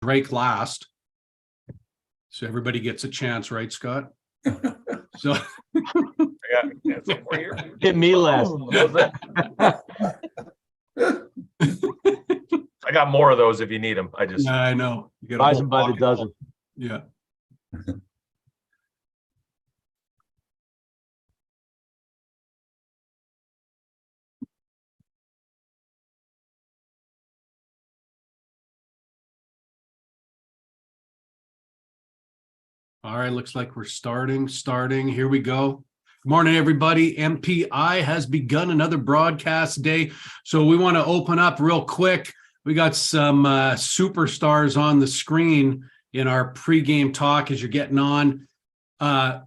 break last. So everybody gets a chance, right, Scott? So Hit me last. I got more of those if you need them. yeah, I know. You get a Buys whole them by the pocket. dozen. Yeah. All right, looks like we're starting. Here we go. Good morning, everybody. MPI has begun another broadcast day. So we want to open up real quick. We got some superstars on the screen in our pregame talk as you're getting on. I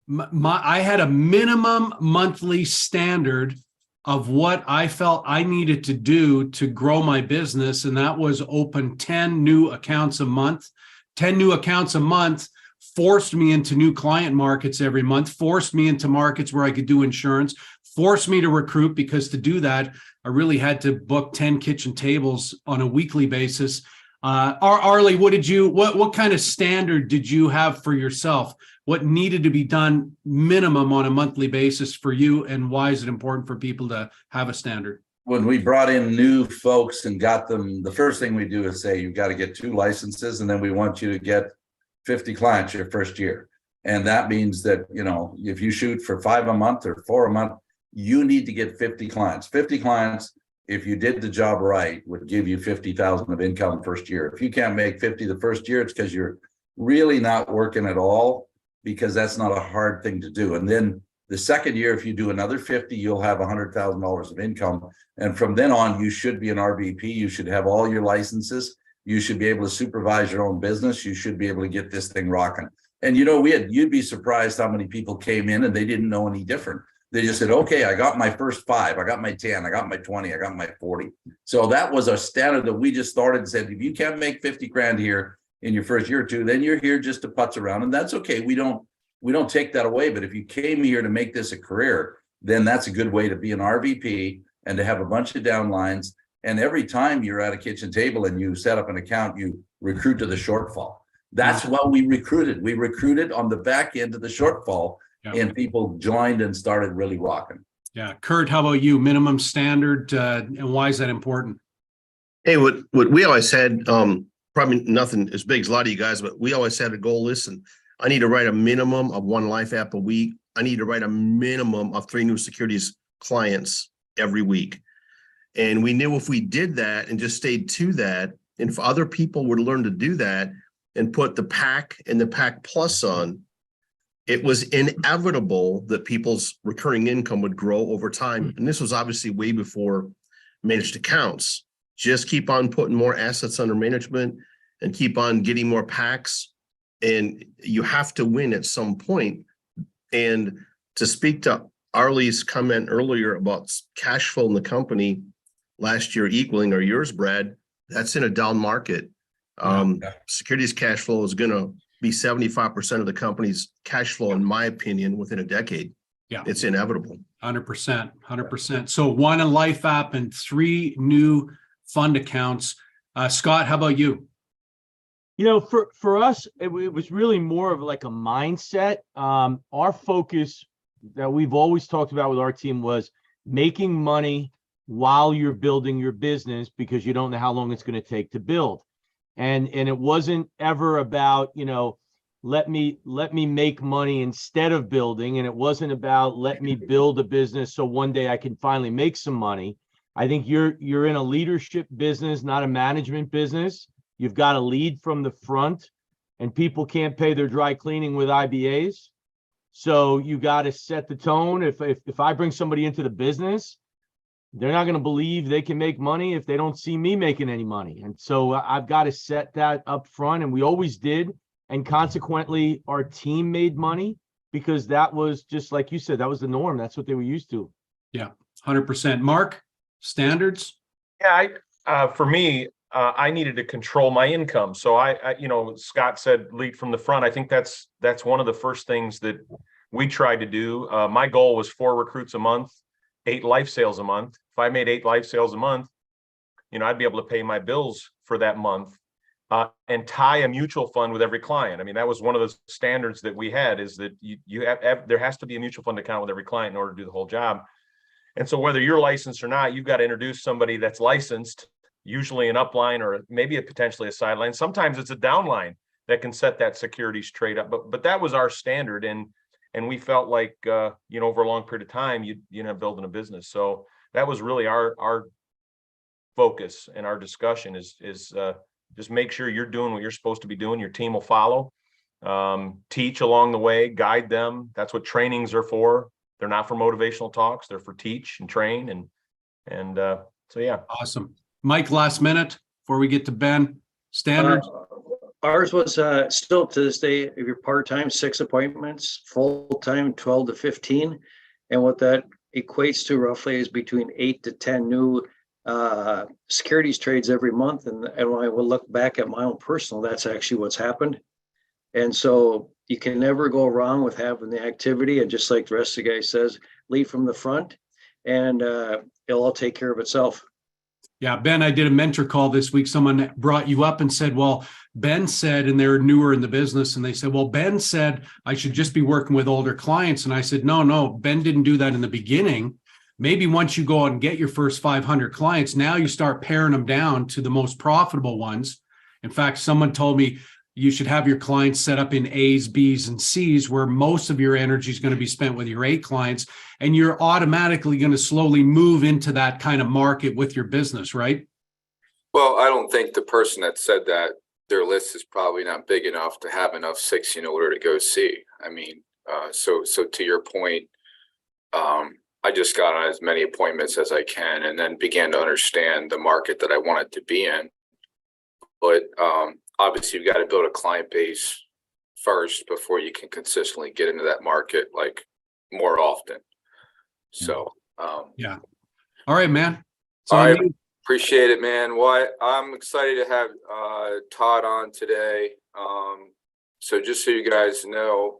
had a minimum monthly standard of what I felt I needed to do to grow my business, and that was open 10 new accounts a month. 10 new accounts a month forced me into new client markets every month, forced me into markets where I could do insurance, forced me to recruit, because to do that, I really had to book 10 kitchen tables on a weekly basis. Arlie, what kind of standard did you have for yourself? What needed to be done minimum on a monthly basis for you, and why is it important for people to have a standard? When we brought in new folks and got them, the first thing we do is say, you've got to get 2 licenses, and then we want you to get 50 clients your first year. And that means that, if you shoot for 5 a month or 4 a month, you need to get 50 clients. 50 clients, if you did the job right, would give you 50,000 of income first year. If you can't make 50 the first year, it's because you're really not working at all, because that's not a hard thing to do. And then the second year, if you do another 50, you'll have $100,000 of income. And from then on, you should be an RVP. You should have all your licenses. You should be able to supervise your own business. You should be able to get this thing rocking. And you'd be surprised how many people came in and they didn't know any different. They just said, okay, I got my first 5, I got my 10, I got my 20, I got my 40. So that was a standard that we just started and said, if you can't make 50 grand here in your first year or two, then you're here just to putz around. And that's okay. We don't take that away. But if you came here to make this a career, then that's a good way to be an RVP and to have a bunch of downlines. And every time you're at a kitchen table and you set up an account, you recruit to the shortfall. That's what we recruited. We recruited on the back end of the shortfall, and people joined and started really rocking. Yeah. Kurt, how about you? Minimum standard, and why is that important? Hey, what we always had, probably nothing as big as a lot of you guys, but we always had a goal. Listen, I need to write a minimum of 1 life app a week. I need to write a minimum of 3 new securities clients every week. And we knew if we did that and just stayed to that, and if other people would learn to do that and put the pack and the pack plus on, it was inevitable that people's recurring income would grow over time. And this was obviously way before managed accounts. Just keep on putting more assets under management and keep on getting more packs. And you have to win at some point. And to speak to Arlie's comment earlier about cash flow in the company last year equaling or yours, Brad, that's in a down market. Securities cash flow is going to be 75% of the company's cash flow, in my opinion, within a decade. Yeah, it's inevitable. 100%. So 1 a life app and 3 new fund accounts. Scott, how about you? For us, it was really more of like a mindset. Our focus that we've always talked about with our team was making money while you're building your business, because you don't know how long it's going to take to build. And it wasn't ever about, let me make money instead of building. And it wasn't about let me build a business so one day I can finally make some money. I think you're in a leadership business, not a management business. You've got to lead from the front, and people can't pay their dry cleaning with IBAs. So you got to set the tone. If I bring somebody into the business, they're not going to believe they can make money if they don't see me making any money. And so I've got to set that up front, and we always did. And consequently, our team made money because that was, just like you said, that was the norm. That's what they were used to. Yeah, 100%. Mark, standards? Yeah, for me, I needed to control my income. So I Scott said lead from the front. I think that's one of the first things that we tried to do. My goal was 4 recruits a month, 8 life sales a month. If I made 8 life sales a month, I'd be able to pay my bills for that month, and tie a mutual fund with every client. I mean, that was one of the standards that we had, is that there has to be a mutual fund account with every client in order to do the whole job. And so whether you're licensed or not, you've got to introduce somebody that's licensed, usually an upline or maybe potentially a sideline. Sometimes it's a downline that can set that securities trade up. But that was our standard. And we felt like, over a long period of time, you end up building a business. So that was really our focus and our discussion is just make sure you're doing what you're supposed to be doing. Your team will follow, teach along the way, guide them. That's what trainings are for. They're not for motivational talks. They're for teach and train. And so, yeah. Awesome. Mike, last minute before we get to Ben, standards. Ours was still to this day, if you're part-time, 6 appointments, full-time, 12 to 15. And what that equates to roughly is between 8 to 10 new securities trades every month. And when I will look back at my own personal, that's actually what's happened. And so you can never go wrong with having the activity. And just like the rest of the guy says, lead from the front, and it'll all take care of itself. Yeah, Ben, I did a mentor call this week. Someone brought you up and said, well, Ben said, and they're newer in the business, and they said, well, Ben said I should just be working with older clients. And I said, no, Ben didn't do that in the beginning. Maybe once you go out and get your first 500 clients, now you start paring them down to the most profitable ones. In fact, someone told me you should have your clients set up in A's, B's, and C's, where most of your energy is going to be spent with your A clients, and you're automatically going to slowly move into that kind of market with your business, right? Well, I don't think the person that said that, their list is probably not big enough to have enough 6 in order to go C. I mean, so to your point, I just got on as many appointments as I can, and then began to understand the market that I wanted to be in. But obviously, you've got to build a client base first before you can consistently get into that market like more often. So, yeah. All right, man. All right. Appreciate it, man. Well, I'm excited to have Todd on today. So just so you guys know,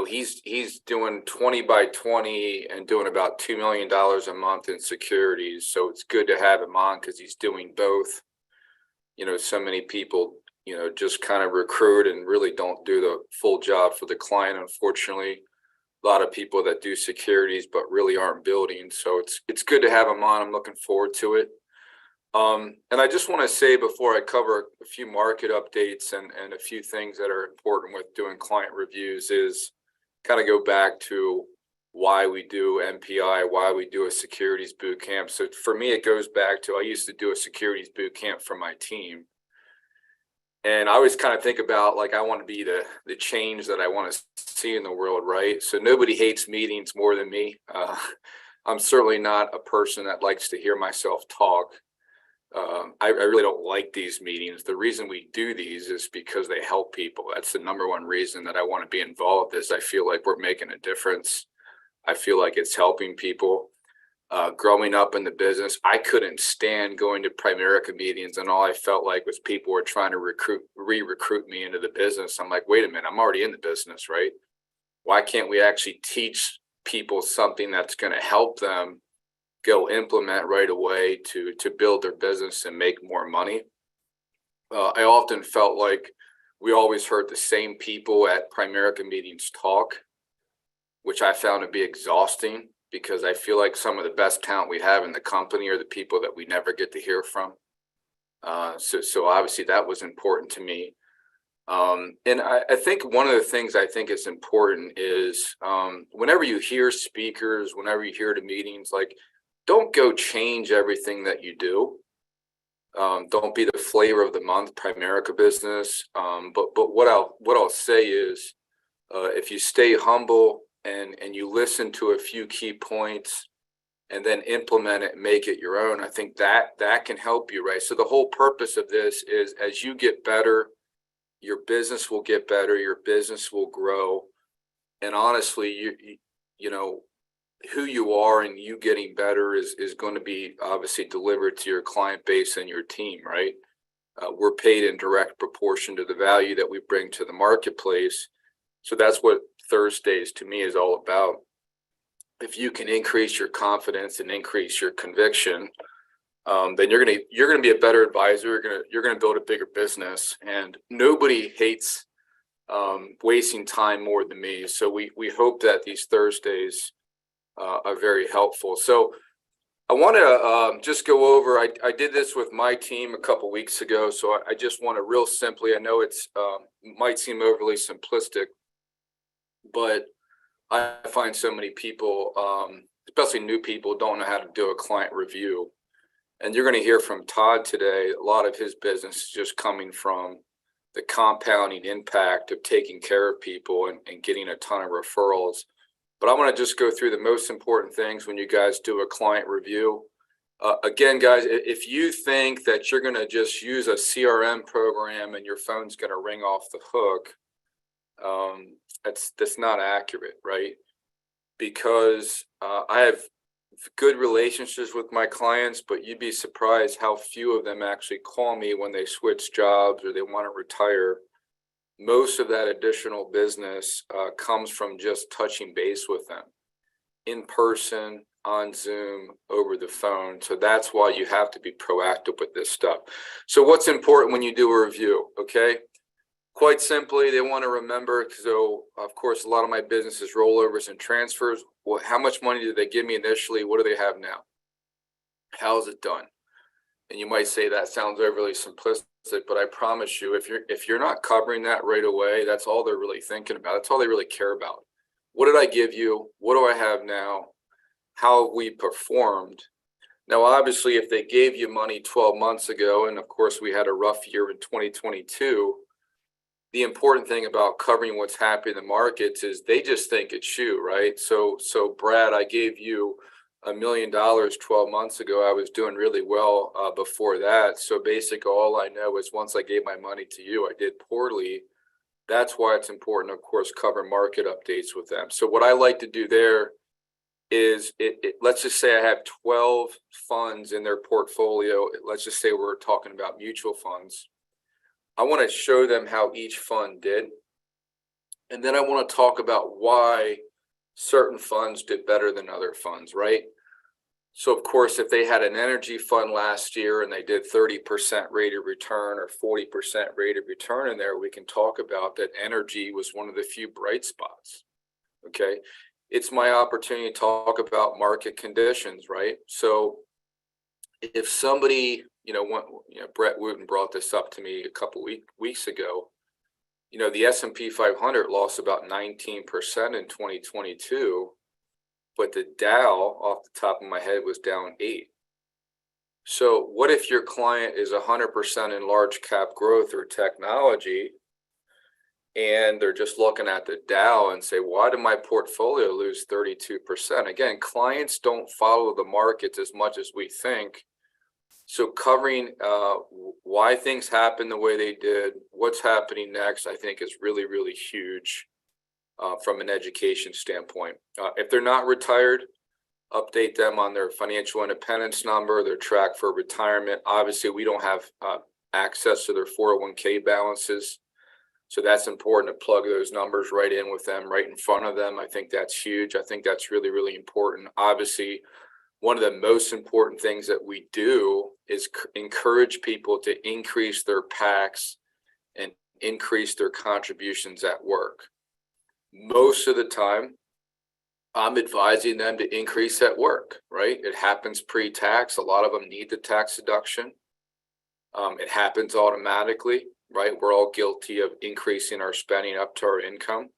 he's doing 20 by 20 and doing about $2 million a month in securities. So it's good to have him on because he's doing both. So many people, just kind of recruit and really don't do the full job for the client. Unfortunately, a lot of people that do securities but really aren't building. So it's good to have him on. I'm looking forward to it. And I just want to say before I cover a few market updates and a few things that are important with doing client reviews is kind of go back to why we do MPI, why we do a securities boot camp. So for me, it goes back to I used to do a securities boot camp for my team. And I always kind of think about like I want to be the change that I want to see in the world, right? So nobody hates meetings more than me. I'm certainly not a person that likes to hear myself talk. I really don't like these meetings. The reason we do these is because they help people. That's the number one reason that I want to be involved is I feel like we're making a difference. I feel like it's helping people. Growing up in the business, I couldn't stand going to Primerica meetings, and all I felt like was people were trying to re-recruit me into the business. I'm like, wait a minute, I'm already in the business, right? Why can't we actually teach people something that's going to help them go implement right away to build their business and make more money? I often felt like we always heard the same people at Primerica meetings talk, which I found to be exhausting because I feel like some of the best talent we have in the company are the people that we never get to hear from. So obviously that was important to me. And I think one of the things I think is important is whenever you hear speakers, whenever you hear the meetings, like don't go change everything that you do. Don't be the flavor of the month Primerica business. But what I'll say is if you stay humble and you listen to a few key points and then implement it and make it your own, I think that can help you, right? So the whole purpose of this is as you get better, your business will get better, your business will grow. And honestly, you know, who you are and you getting better is going to be obviously delivered to your client base and your team, right? We're paid in direct proportion to the value that we bring to the marketplace. So that's what Thursdays to me is all about. if you can increase your confidence and increase your conviction, then you're gonna be a better advisor. You're gonna build a bigger business, and nobody hates wasting time more than me. So we hope that these Thursdays are very helpful. So I want to just go over. I did this with my team a couple weeks ago, so I just want to real simply. I know it's might seem overly simplistic, but I find so many people, especially new people, don't know how to do a client review. And you're going to hear from Todd today. A lot of his business is just coming from the compounding impact of taking care of people and getting a ton of referrals. But I want to just go through the most important things when you guys do a client review. Again, guys, if you think that you're going to just use a CRM program and your phone's going to ring off the hook, that's not accurate, right? Because I have good relationships with my clients, but you'd be surprised how few of them actually call me when they switch jobs or they want to retire. Most of that additional business comes from just touching base with them in person, on Zoom, over the phone. So that's why you have to be proactive with this stuff. So what's important when you do a review? Okay. Quite simply, they want to remember, so of course, a lot of my business is rollovers and transfers. Well, how much money did they give me initially? What do they have now? How is it done? And you might say that sounds overly simplistic, but I promise you, if you're not covering that right away, that's all they're really thinking about. That's all they really care about. What did I give you? What do I have now? How have we performed? Now, obviously, if they gave you money 12 months ago, and of course, we had a rough year in 2022, the important thing about covering what's happening in the markets is they just think it's you, right? So Brad, I gave you $1 million 12 months ago. I was doing really well before that. So basically all I know is once I gave my money to you, I did poorly. That's why it's important, of course, cover market updates with them. So what I like to do there is let's just say I have 12 funds in their portfolio. Let's just say we're talking about mutual funds. I want to show them how each fund did. And then I want to talk about why certain funds did better than other funds, right? So of course, if they had an energy fund last year and they did 30% rate of return or 40% rate of return in there, we can talk about that energy was one of the few bright spots. Okay. It's my opportunity to talk about market conditions, right? So if somebody, Brett Wooten brought this up to me a couple weeks ago. The S&P 500 lost about 19% in 2022, but the Dow, off the top of my head, was down 8%. So what if your client is 100% in large cap growth or technology, and they're just looking at the Dow and say, why did my portfolio lose 32%? Again, clients don't follow the markets as much as we think. So covering why things happened the way they did, what's happening next, I think is really, really huge from an education standpoint. If they're not retired, update them on their financial independence number, their track for retirement. Obviously, we don't have access to their 401k balances. So that's important to plug those numbers right in with them, right in front of them. I think that's huge. I think that's really, really important. Obviously, one of the most important things that we do is encourage people to increase their PACs and increase their contributions at work. Most of the time, I'm advising them to increase at work, right? It happens pre-tax. A lot of them need the tax deduction. It happens automatically, right? We're all guilty of increasing our spending up to our income.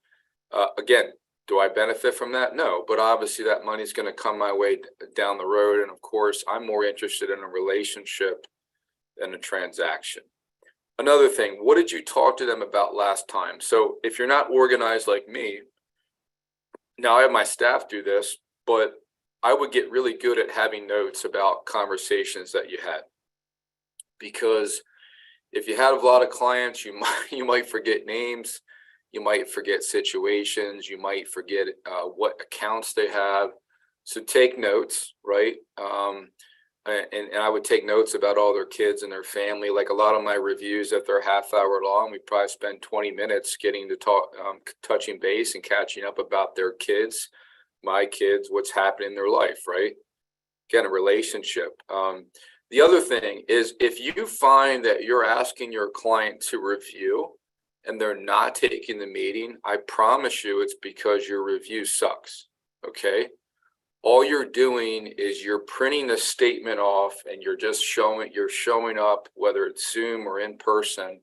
Again, do I benefit from that? No, but obviously that money is going to come my way down the road. And of course, I'm more interested in a relationship than a transaction. Another thing, what did you talk to them about last time? So if you're not organized like me, now I have my staff do this, but I would get really good at having notes about conversations that you had. Because if you have a lot of clients, you might forget names. You might forget situations. You might forget what accounts they have. So take notes, right? And I would take notes about all their kids and their family. Like a lot of my reviews, if they're half hour long, we probably spend 20 minutes getting to talk, touching base and catching up about their kids. my kids, what's happening in their life, right? Again, a relationship. The other thing is, if you find that you're asking your client to review and they're not taking the meeting, I promise you it's because your review sucks, okay? All you're doing is you're printing the statement off and you're showing up, whether it's Zoom or in person,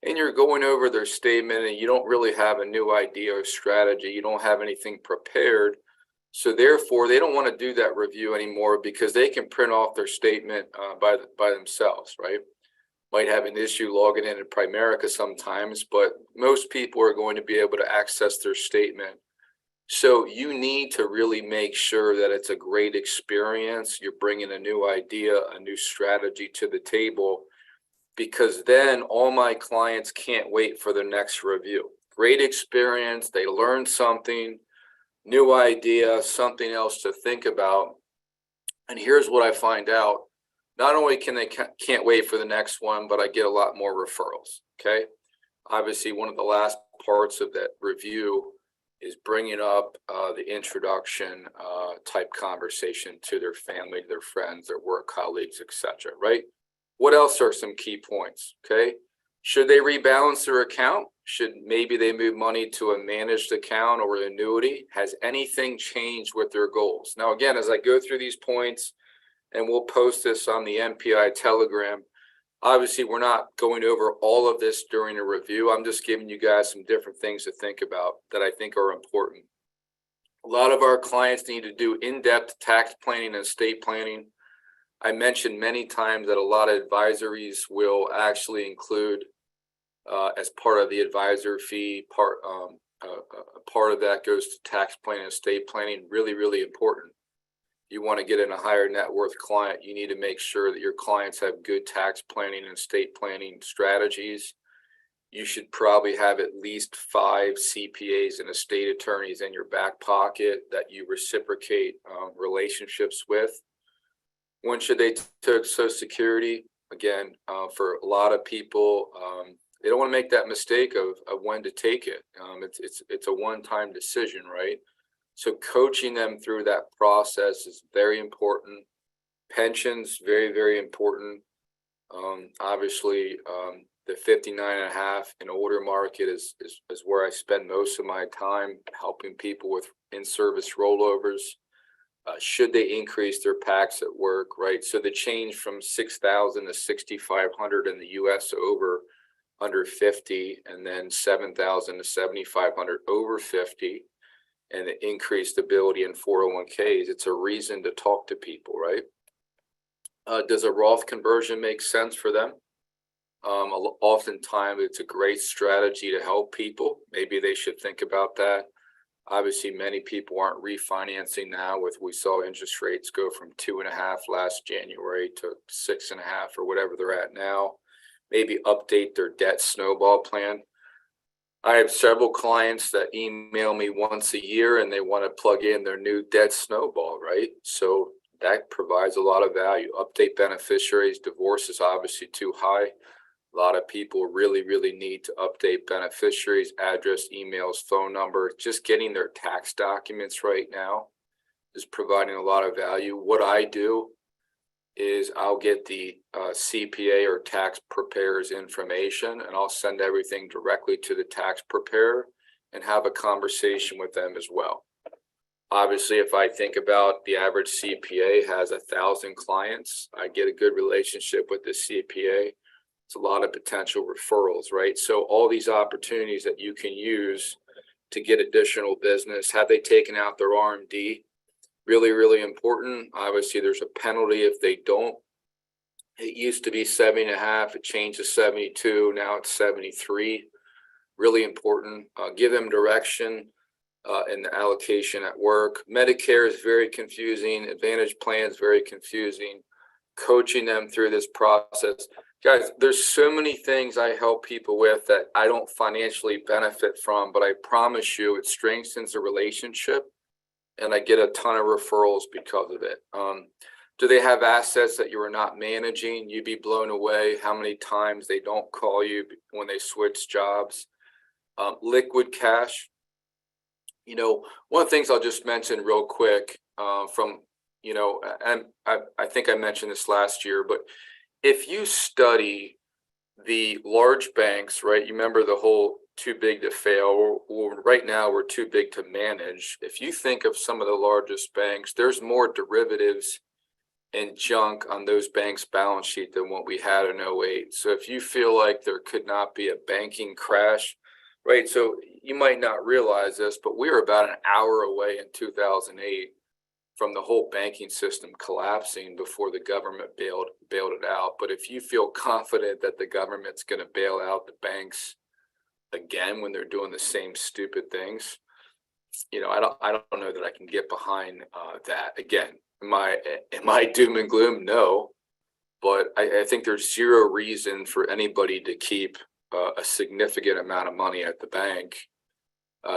and you're going over their statement and you don't really have a new idea or strategy. You don't have anything prepared. So therefore, they don't want to do that review anymore because they can print off their statement by themselves, right? Might have an issue logging in Primerica sometimes, but most people are going to be able to access their statement. So you need to really make sure that it's a great experience. You're bringing a new idea, a new strategy to the table, because then all my clients can't wait for the next review. Great experience, they learned something, new idea, something else to think about. And here's what I find out. Not only can't wait for the next one, but I get a lot more referrals, okay? Obviously, one of the last parts of that review is bringing up the introduction type conversation to their family, their friends, their work colleagues, etc. Right? What else are some key points? Okay, should they rebalance their account? Should maybe they move money to a managed account or an annuity? Has anything changed with their goals? Now, again, as I go through these points, and we'll post this on the MPI Telegram. Obviously, we're not going over all of this during a review. I'm just giving you guys some different things to think about that I think are important. A lot of our clients need to do in-depth tax planning and estate planning. I mentioned many times that a lot of advisories will actually include, as part of the advisor fee, part of that goes to tax planning and estate planning. Really, really important. You want to get in a higher net worth client, you need to make sure that your clients have good tax planning and estate planning strategies. You should probably have at least 5 CPAs and estate attorneys in your back pocket that you reciprocate relationships with. When should they take Social Security? Again, for a lot of people, they don't want to make that mistake of when to take it. It's a one-time decision, right? So coaching them through that process is very important. Pensions, very, very important. Obviously, the 59.5 and older market is where I spend most of my time helping people with in-service rollovers. Should they increase their PACs at work, right? So the change from 6,000 to 6,500 in the U.S. under 50, and then 7,000 to 7,500 over 50. And the increased ability in 401ks, it's a reason to talk to people, right? Does a Roth conversion make sense for them? Oftentimes, it's a great strategy to help people. Maybe they should think about that. Obviously, many people aren't refinancing now. We saw interest rates go from 2.5 last January to 6.5 or whatever they're at now. Maybe update their debt snowball plan. I have several clients that email me once a year and they want to plug in their new debt snowball, right? So that provides a lot of value. Update beneficiaries. Divorce is obviously too high. A lot of people really, really need to update beneficiaries, address, emails, phone number. Just getting their tax documents right now is providing a lot of value. What I do is I'll get the CPA or tax preparer's information, and I'll send everything directly to the tax preparer and have a conversation with them as well. Obviously, if I think about the average CPA has 1,000 clients, I get a good relationship with the CPA. It's a lot of potential referrals, right? So all these opportunities that you can use to get additional business. Have they taken out their RMD? Really, really important. Obviously, there's a penalty if they don't. It used to be 70.5. It changed to 72. Now it's 73. Really important. Give them direction in the allocation at work. Medicare is very confusing. Advantage plan is very confusing. Coaching them through this process. Guys, there's so many things I help people with that I don't financially benefit from, but I promise you it strengthens the relationship. And I get a ton of referrals because of it. Do they have assets that you are not managing? You'd be blown away how many times they don't call you when they switch jobs. Liquid cash. One of the things I'll just mention real quick from, and I think I mentioned this last year, but if you study the large banks, right, you remember the whole too big to fail, or right now we're too big to manage. If you think of some of the largest banks, there's more derivatives and junk on those banks' balance sheet than what we had in 08. So if you feel like there could not be a banking crash, right? So you might not realize this, but we were about an hour away in 2008 from the whole banking system collapsing before the government bailed it out. But if you feel confident that the government's going to bail out the banks again when they're doing the same stupid things, I don't know that I can get behind that. Again, am I doom and gloom? No, but I think there's zero reason for anybody to keep a significant amount of money at the bank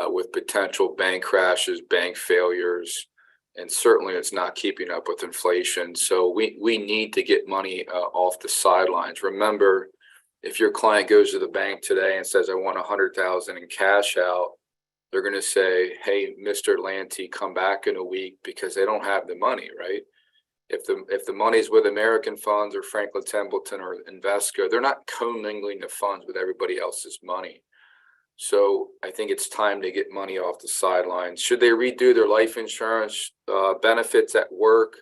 with potential bank crashes, bank failures, and certainly it's not keeping up with inflation. So we need to get money off the sidelines. Remember, if your client goes to the bank today and says, I want $100,000 in cash out, they're going to say, hey, Mr. Lanty, come back in a week, because they don't have the money, right? If the money's with American Funds or Franklin Templeton or Invesco, they're not commingling the funds with everybody else's money. So I think it's time to get money off the sidelines. Should they redo their life insurance benefits at work?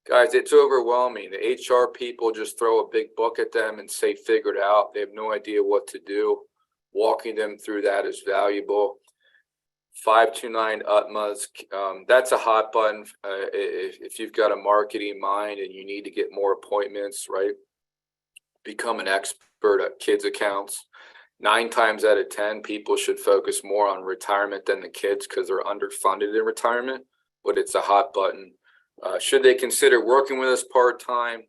Guys, it's overwhelming. The HR people just throw a big book at them and say, figure it out. They have no idea what to do. Walking them through that is valuable. 529 UTMAs, that's a hot button. If you've got a marketing mind and you need to get more appointments, right? Become an expert at kids accounts. 9 times out of 10, people should focus more on retirement than the kids because they're underfunded in retirement, but it's a hot button. Should they consider working with us part-time?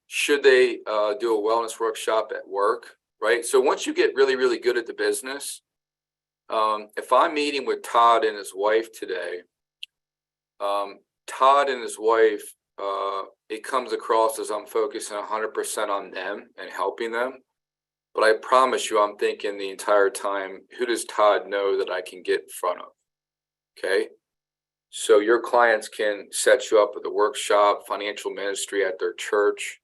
Should they do a wellness workshop at work, right? So once you get really, really good at the business, if I'm meeting with Todd and his wife today, Todd and his wife, it comes across as I'm focusing 100% on them and helping them. But I promise you, I'm thinking the entire time, who does Todd know that I can get in front of? Okay. So your clients can set you up with a workshop, financial ministry at their church.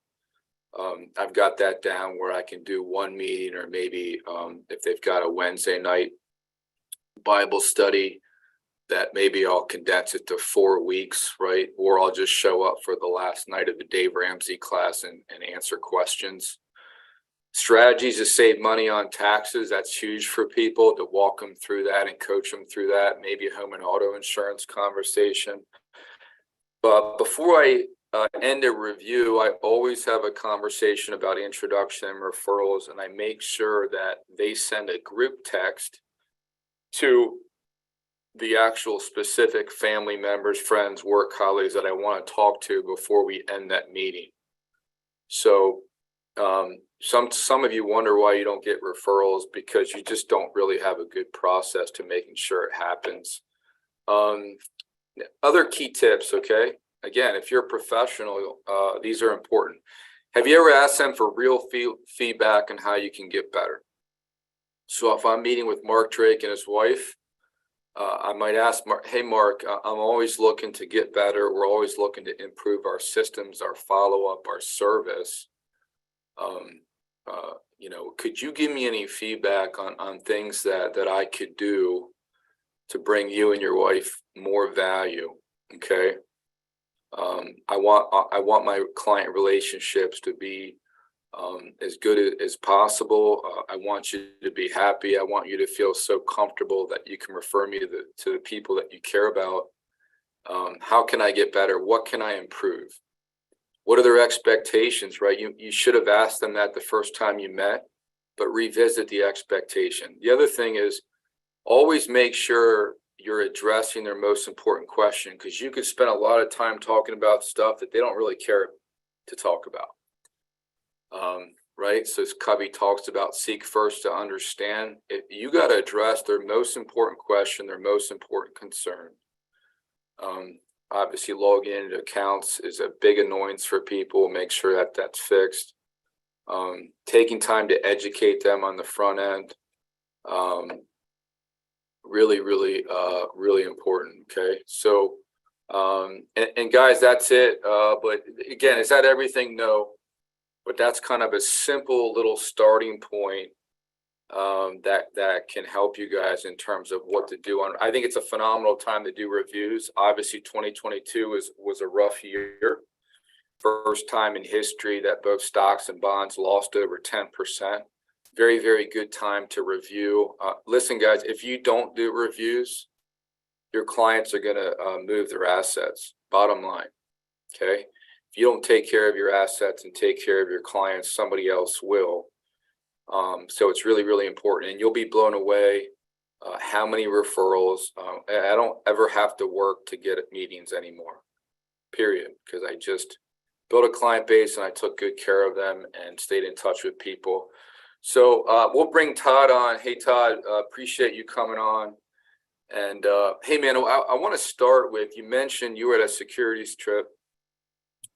I've got that down where I can do one meeting, or maybe if they've got a Wednesday night Bible study, that maybe I'll condense it to 4 weeks, right? Or I'll just show up for the last night of the Dave Ramsey class and answer questions. Strategies to save money on taxes, that's huge for people, to walk them through that and coach them through that. Maybe a home and auto insurance conversation. But before I end a review, I always have a conversation about introduction and referrals, and I make sure that they send a group text to the actual specific family members, friends, work colleagues that I want to talk to before we end that meeting. So some of you wonder why you don't get referrals, because you just don't really have a good process to making sure it happens. Other key tips, okay? Again, if you're a professional, these are important. Have you ever asked them for real feedback on how you can get better? So if I'm meeting with Mark Drake and his wife, I might ask Mark, hey, Mark, I'm always looking to get better. We're always looking to improve our systems, our follow-up, our service. Could you give me any feedback on things that I could do to bring you and your wife more value? Okay. I want my client relationships to be as good as possible. I want you to be happy. I want you to feel so comfortable that you can refer me to the people that you care about. How can I get better? What can I improve? What are their expectations, right? You should have asked them that the first time you met, but revisit the expectation. The other thing is, always make sure you're addressing their most important question, because you could spend a lot of time talking about stuff that they don't really care to talk about. Right? So as Covey talks about, seek first to understand. You got to address their most important question, their most important concern. Obviously, logging into accounts is a big annoyance for people. Make sure that that's fixed. Taking time to educate them on the front end. Really, really, really important. Okay. So, and guys, that's it. But again, is that everything? No, but that's kind of a simple little starting point that can help you guys in terms of what to do on. I think it's a phenomenal time to do reviews. Obviously 2022 was a rough year. First time in history that both stocks and bonds lost over 10%. Very, very good time to review. Listen, guys, if you don't do reviews, your clients are going to move their assets, bottom line. Okay. If you don't take care of your assets and take care of your clients, somebody else will. So it's really, really important, and you'll be blown away how many referrals. I don't ever have to work to get at meetings anymore, period, because I just built a client base and I took good care of them and stayed in touch with people. So we'll bring Todd on. Hey, Todd, appreciate you coming on. And hey, man, I want to start with, you mentioned you were at a securities trip,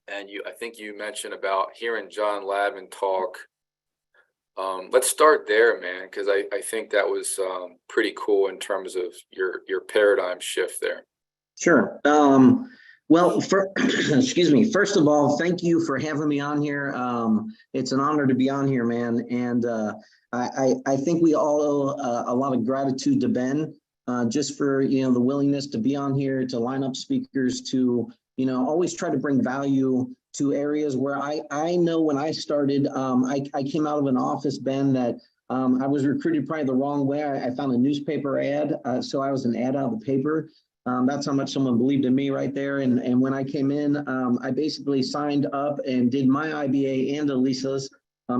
and I think you mentioned about hearing John Lavin talk. Let's start there, man, because I think that was pretty cool in terms of your paradigm shift there. Sure. Well, excuse me. First of all, thank you for having me on here. It's an honor to be on here, man. And I think we all owe a lot of gratitude to Ben, just for, the willingness to be on here, to line up speakers, to, always try to bring value to areas where I know when I started, I came out of an office, Ben, that I was recruited probably the wrong way. I found a newspaper ad, so I was an ad out of the paper. That's how much someone believed in me right there. And when I came in, I basically signed up and did my IBA and Elisa's,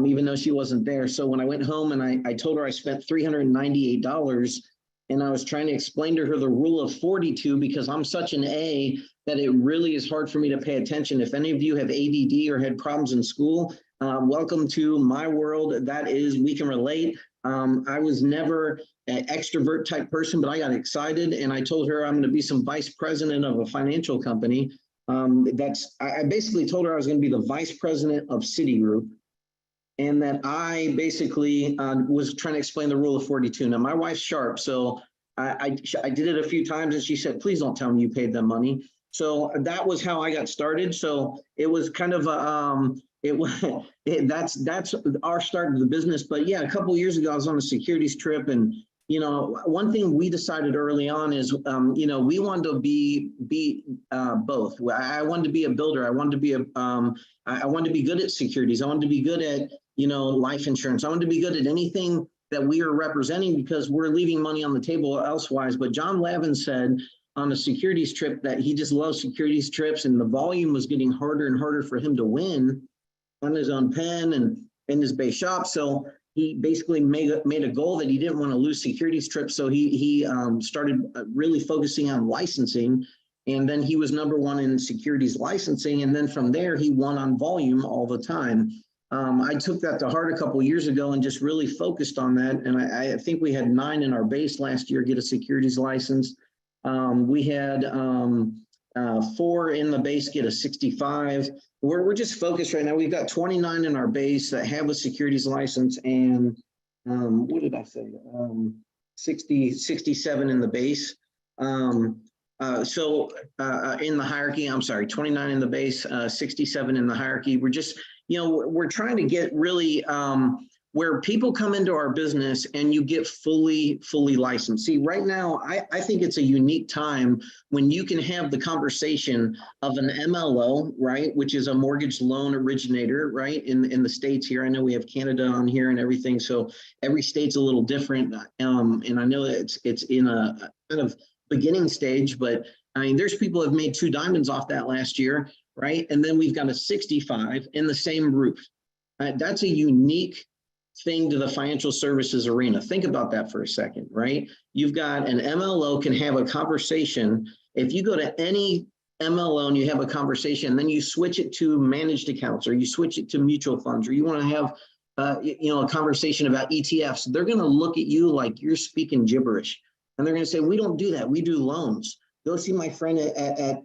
even though she wasn't there. So when I went home and I told her I spent $398, and I was trying to explain to her the rule of 42, because I'm such an A that it really is hard for me to pay attention. If any of you have ADD or had problems in school, welcome to my world. That is, we can relate. I was never an extrovert type person, but I got excited and I told her I'm going to be some vice president of a financial company. I basically told her I was going to be the vice president of Citigroup, and that I basically was trying to explain the rule of 42. Now my wife's sharp, so I did it a few times and she said, please don't tell me you paid them money. So that was how I got started. So it was kind of that's our start of the business. But yeah, a couple of years ago, I was on a securities trip, and one thing we decided early on is, we wanted to be both. I wanted to be a builder. I wanted to be I wanted to be good at securities. I wanted to be good at, life insurance. I wanted to be good at anything that we are representing, because we're leaving money on the table elsewise. But John Lavin said on a securities trip that he just loves securities trips, and the volume was getting harder and harder for him to win on his own pen and in his base shop. So he basically made a goal that he didn't want to lose securities trips. So he started really focusing on licensing, and then he was #1 in securities licensing. And then from there, he won on volume all the time. I took that to heart a couple of years ago and just really focused on that. And I think we had 9 in our base last year get a securities license. We had 4 in the base get a 65. We're just focused right now. We've got 29 in our base that have a securities license, and what did I say? 67 in the base. So in the hierarchy, I'm sorry, 29 in the base, 67 in the hierarchy. We're just, we're trying to get really where people come into our business and you get fully licensed. See, right now, I think it's a unique time when you can have the conversation of an MLO, right, which is a mortgage loan originator, right, in the States here. I know we have Canada on here and everything, so every state's a little different. And I know that it's in a kind of beginning stage, but I mean, there's people who have made 2 diamonds off that last year, right? And then we've got a 65 in the same roof. That's a unique thing to the financial services arena. Think about that for a second, right? You've got an MLO can have a conversation. If you go to any MLO and you have a conversation, then you switch it to managed accounts, or you switch it to mutual funds, or you want to have a conversation about ETFs, they're going to look at you like you're speaking gibberish. And they're going to say, we don't do that. We do loans. Go see my friend at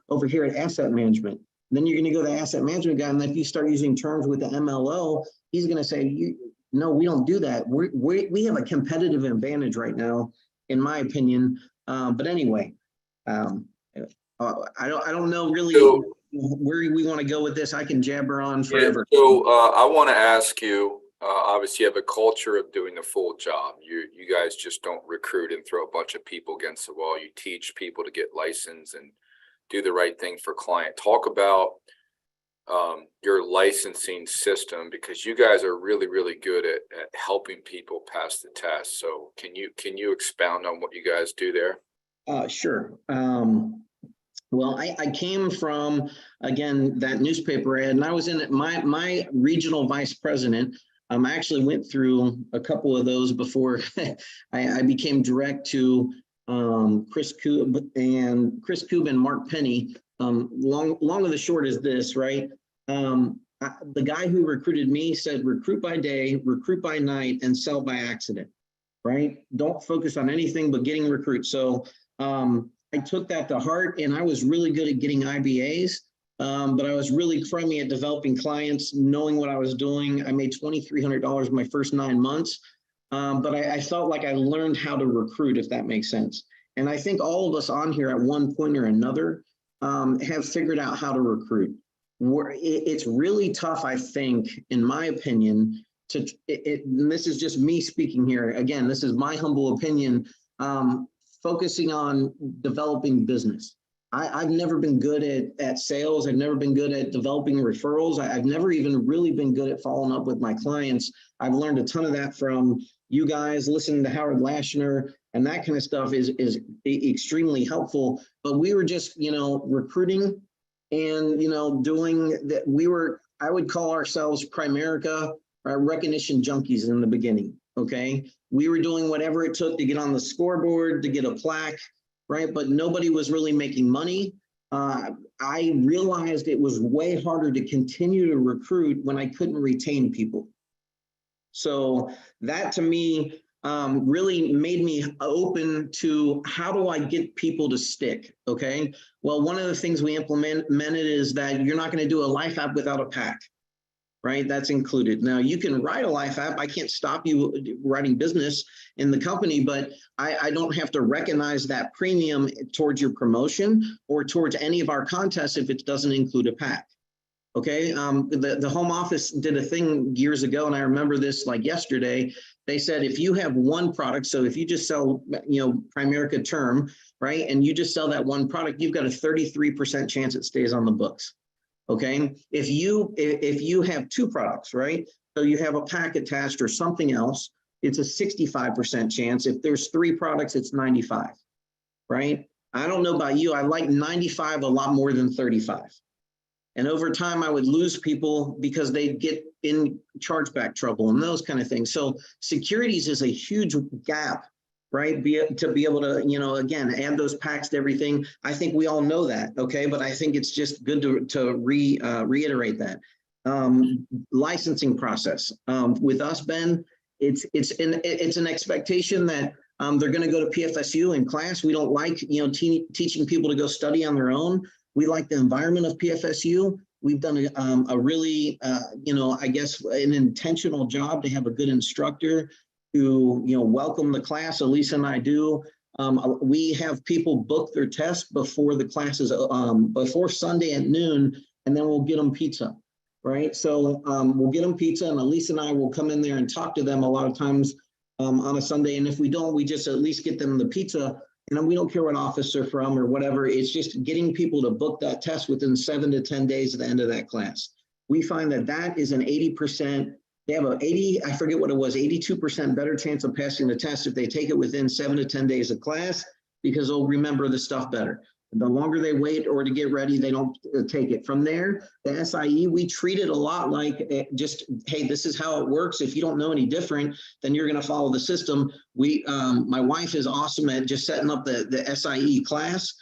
over here at asset management. And then you're going to go to the asset management guy. And if you start using terms with the MLO, he's going to say, no, we don't do that. We have a competitive advantage right now in my opinion. But anyway, I don't know really So- where we want to go with this. I can jabber on Yeah, forever. so I want to ask you, obviously you have a culture of doing the full job. You guys just don't recruit and throw a bunch of people against the wall. You teach people to get licensed and do the right thing for client. Talk about your licensing system, because you guys are really, really good at helping people pass the test. So can you expound on what you guys do there? Sure. Well, I came from, again, that newspaper ad, and I was in it. My regional vice president. I actually went through a couple of those before I became direct to Chris Koob and Mark Penny. Long of the short is this, right? The guy who recruited me said, recruit by day, recruit by night, and sell by accident, right? Don't focus on anything but getting recruits. So I took that to heart, and I was really good at getting IBAs, but I was really crummy at developing clients, knowing what I was doing. I made $2,300 my first 9 months, but I felt like I learned how to recruit, if that makes sense. And I think all of us on here at one point or another have figured out how to recruit. It's really tough, I think, in my opinion, and this is just me speaking here. Again, this is my humble opinion. Focusing on developing business. I've never been good at sales. I've never been good at developing referrals. I've never even really been good at following up with my clients. I've learned a ton of that from you guys, listening to Howard Lashner, and that kind of stuff is extremely helpful. But we were just, recruiting and, doing that. I would call ourselves Primerica recognition junkies in the beginning. Okay. We were doing whatever it took to get on the scoreboard, to get a plaque, right? But nobody was really making money. I realized it was way harder to continue to recruit when I couldn't retain people. So that to me really made me open to how do I get people to stick, okay? Well, one of the things we implemented is that you're not going to do a life app without a pack. Right, that's included. Now you can write a life app. I can't stop you writing business in the company, but I don't have to recognize that premium towards your promotion or towards any of our contests if it doesn't include a pack. Okay, the home office did a thing years ago, and I remember this like yesterday. They said if you have one product, so if you just sell, Primerica term, right, and you just sell that one product, you've got a 33% chance it stays on the books. Okay, if you have two products, right? So you have a pack attached or something else, it's a 65% chance. If there's 3 products, it's 95, right? I don't know about you, I like 95 a lot more than 35. And over time, I would lose people because they'd get in chargeback trouble and those kind of things. So securities is a huge gap, right? To be able to, again, add those packs to everything. I think we all know that, okay? But I think it's just good to reiterate that. Licensing process. With us, Ben, it's an expectation that they're going to go to PFSU in class. We don't like, teaching people to go study on their own. We like the environment of PFSU. We've done a really, I guess, an intentional job to have a good instructor to welcome the class. Elisa and I do. We have people book their test before the classes, before Sunday at noon, and then we'll get them pizza, right? So we'll get them pizza, and Elisa and I will come in there and talk to them a lot of times on a Sunday. And if we don't, we just at least get them the pizza. And we don't care what office they're from or whatever. It's just getting people to book that test within 7 to 10 days at the end of that class. We find that is an 80%. They have an 80, I forget what it was, 82% better chance of passing the test if they take it within 7 to 10 days of class, because they'll remember the stuff better. The longer they wait or to get ready, they don't take it. From there, the SIE, we treat it a lot like just, hey, this is how it works. If you don't know any different, then you're going to follow the system. My wife is awesome at just setting up the SIE class.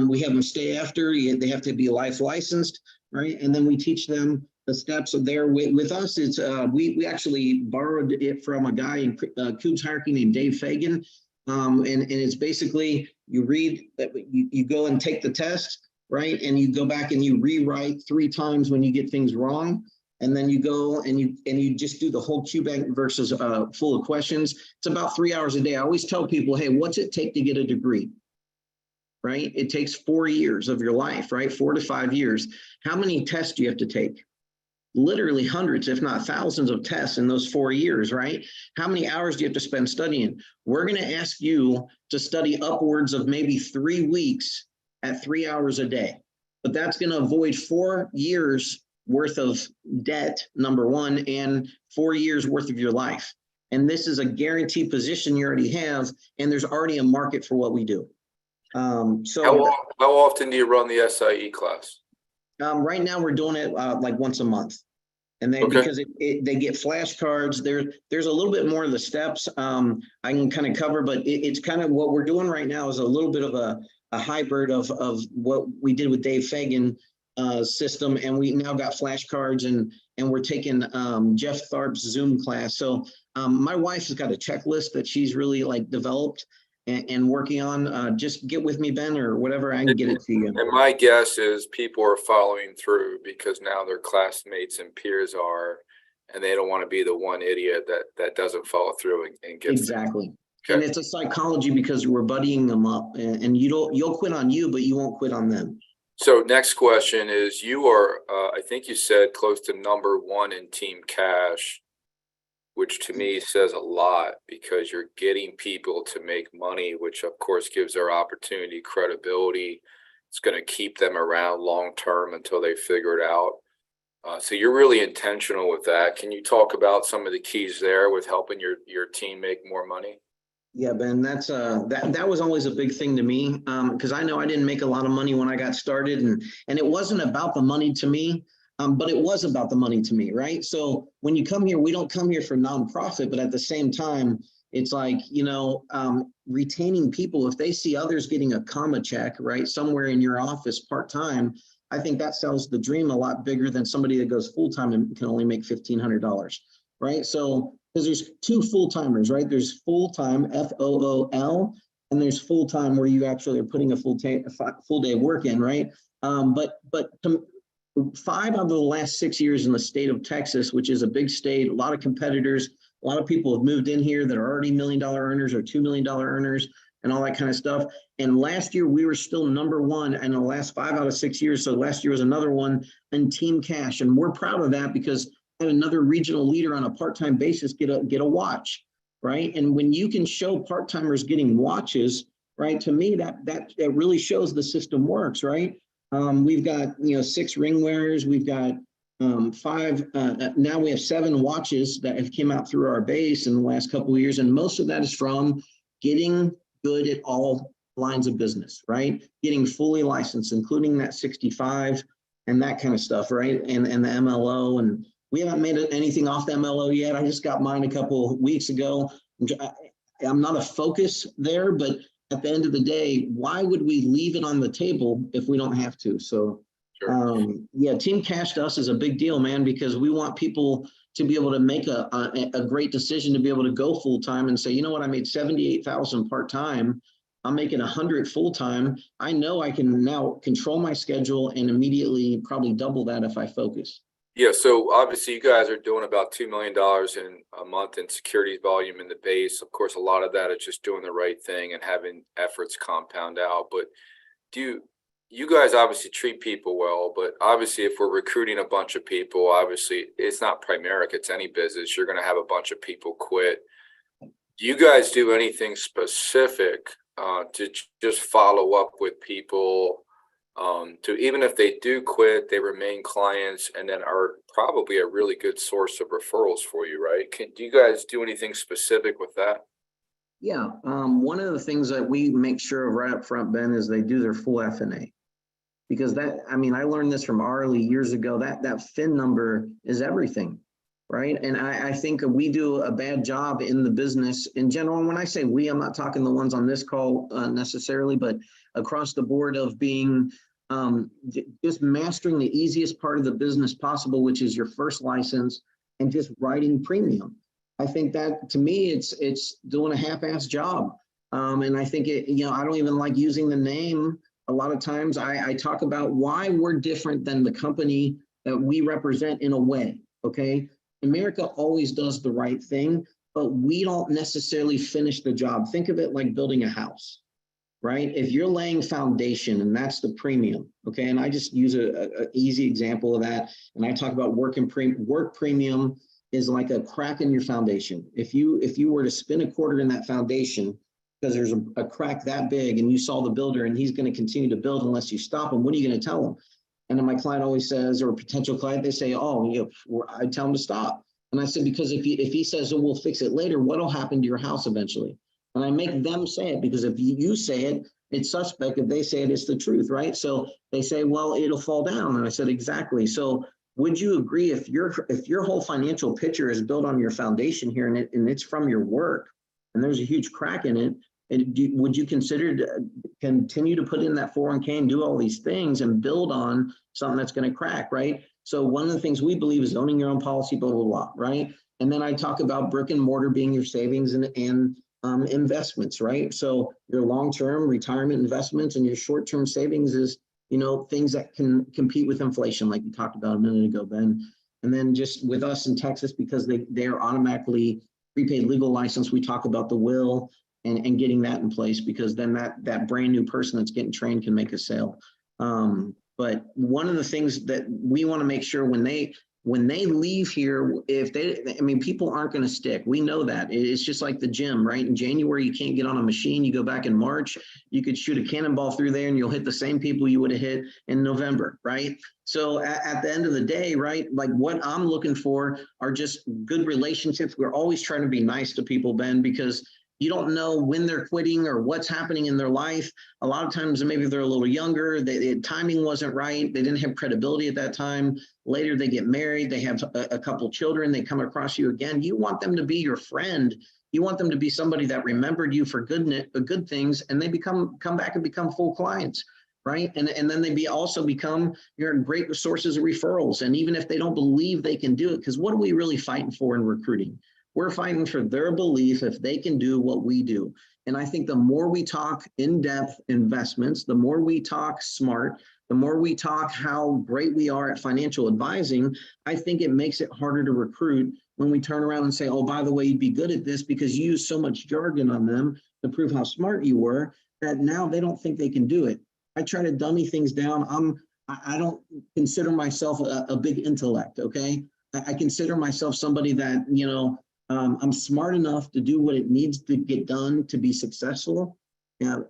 We have them stay after. They have to be life licensed, right? And then we teach them the steps of there. With us, it's we actually borrowed it from a guy in Coob's hierarchy named Dave Fagan. And it's basically, you read that you go and take the test, right? And you go back and you rewrite 3 times when you get things wrong. and then you go and you just do the whole Q bank versus full of questions. It's about 3 hours a day. I always tell people, hey, what's it take to get a degree? Right? It takes 4 years of your life, right? 4 to 5 years. How many tests do you have to take? Literally hundreds, if not thousands of tests in those 4 years, right? How many hours do you have to spend studying? We're going to ask you to study upwards of maybe 3 weeks at 3 hours a day. But that's going to avoid 4 years worth of debt, number one, and 4 years worth of your life. And this is a guaranteed position you already have, and there's already a market for what we do. How often do you run the SIE class? Right now we're doing it like once a month. And then Okay. because they get flashcards, there's a little bit more of the steps I can kind of cover, but it's kind of what we're doing right now is a little bit of a hybrid of what we did with Dave Fagan system, and we now got flashcards and we're taking Jeff Tharp's Zoom class. So my wife has got a checklist that she's really like developed and working on. Just get with me, Ben, or whatever, I can get it to you. And my guess is people are following through because now their classmates and peers are, and they don't want to be the one idiot that doesn't follow through and gets Exactly. Okay. And it's a psychology because we're buddying them up, and you'll quit on you, but you won't quit on them. So next question is, you are, I think you said close to #1 in team cash, which to me says a lot because you're getting people to make money, which of course gives their opportunity credibility. It's going to keep them around long term until they figure it out. So you're really intentional with that. Can you talk about some of the keys there with helping your team make more money? Yeah, Ben, that's that was always a big thing to me, because I know I didn't make a lot of money when I got started, and it wasn't about the money to me, but it was about the money to me, right? So when you come here, we don't come here for nonprofit, but at the same time, it's like, retaining people. If they see others getting a comma check, right, somewhere in your office part-time, I think that sells the dream a lot bigger than somebody that goes full-time and can only make $1,500, right? So because there's two full-timers, right? There's full-time, FOOL, and there's full-time where you actually are putting a full day work in, right? But 5 out of the last 6 years in the state of Texas, which is a big state, a lot of competitors, a lot of people have moved in here that are already $1 million earners or $2 million earners and all that kind of stuff. And last year we were still #1 in the last 5 out of 6 years. So last year was another one in team cash. And we're proud of that because another regional leader on a part-time basis get a watch, right? And when you can show part-timers getting watches, right, to me that really shows the system works, right? We've got 6 ring wearers, we've got 5 now we have 7 watches that have came out through our base in the last couple of years, and most of that is from getting good at all lines of business, right? Getting fully licensed, including that 65 and that kind of stuff, right? And the MLO, and we haven't made anything off the MLO yet. I just got mine a couple of weeks ago. I'm not a focus there, but at the end of the day, why would we leave it on the table if we don't have to? So, Sure. yeah, team cash to us is a big deal, man, because we want people to be able to make a great decision to be able to go full time and say, you know what, I made 78,000 part time. I'm making 100 full time. I know I can now control my schedule and immediately probably double that if I focus. Yeah, so obviously you guys are doing about $2 million in a month in securities volume in the base. Of course, a lot of that is just doing the right thing and having efforts compound out. But you guys obviously treat people well, but obviously if we're recruiting a bunch of people, obviously it's not Primerica, it's any business. You're going to have a bunch of people quit. Do you guys do anything specific to just follow up with people? To even if they do quit, they remain clients and then are probably a really good source of referrals for you, right? Do you guys do anything specific with that? Yeah, one of the things that we make sure of right up front, Ben, is they do their full FNA. Because I learned this from Arlie years ago, that FIN number is everything, right? And I think we do a bad job in the business in general. And when I say we, I'm not talking the ones on this call necessarily, but across the board of being just mastering the easiest part of the business possible, which is your first license and just writing premium. I think that to me, it's doing a half-ass job. And I think I don't even like using the name. A lot of times I talk about why we're different than the company that we represent in a way. okay? America always does the right thing, but we don't necessarily finish the job. Think of it like building a house, right? If you're laying foundation and that's the premium, okay? And I just use a easy example of that. And I talk about work premium is like a crack in your foundation. If you were to spin a quarter in that foundation, because there's a crack that big and you saw the builder and he's going to continue to build unless you stop him, what are you going to tell him? And then my client always says, or a potential client, they say, oh, I tell him to stop. And I said, because if he says, oh, we'll fix it later, what'll happen to your house eventually? And I make them say it, because if you say it, it's suspect. If they say it, it's the truth, right? So they say, well, it'll fall down. And I said, exactly. So would you agree if your whole financial picture is built on your foundation here and it's from your work and there's a huge crack in it, would you consider to continue to put in that 401k and do all these things and build on something that's going to crack, right? So one of the things we believe is owning your own policy, blah, blah, blah, right? And then I talk about brick and mortar being your savings and investments, right? So your long-term retirement investments and your short-term savings is, things that can compete with inflation, like you talked about a minute ago, Ben. And then just with us in Texas, because they're automatically prepaid legal license, we talk about the will and getting that in place, because then that brand new person that's getting trained can make a sale. But one of the things that we want to make sure when they leave here, people aren't going to stick. We know that. It's just like the gym, right? In January, you can't get on a machine. You go back in March, you could shoot a cannonball through there and you'll hit the same people you would have hit in November, right? So at the end of the day, right, like what I'm looking for are just good relationships. We're always trying to be nice to people, Ben, because you don't know when they're quitting or what's happening in their life. A lot of times, maybe they're a little younger, the timing wasn't right, they didn't have credibility at that time. Later, they get married, they have a couple children, they come across you again. You want them to be your friend. You want them to be somebody that remembered you for good things, and they come back and become full clients, right? And then they also become your great sources of referrals. And even if they don't believe they can do it, because what are we really fighting for in recruiting? We're fighting for their belief if they can do what we do. And I think the more we talk in-depth investments, the more we talk smart, the more we talk how great we are at financial advising, I think it makes it harder to recruit when we turn around and say, oh, by the way, you'd be good at this, because you use so much jargon on them to prove how smart you were, that now they don't think they can do it. I try to dummy things down. I don't consider myself a big intellect, okay? I consider myself somebody that, I'm smart enough to do what it needs to get done to be successful. And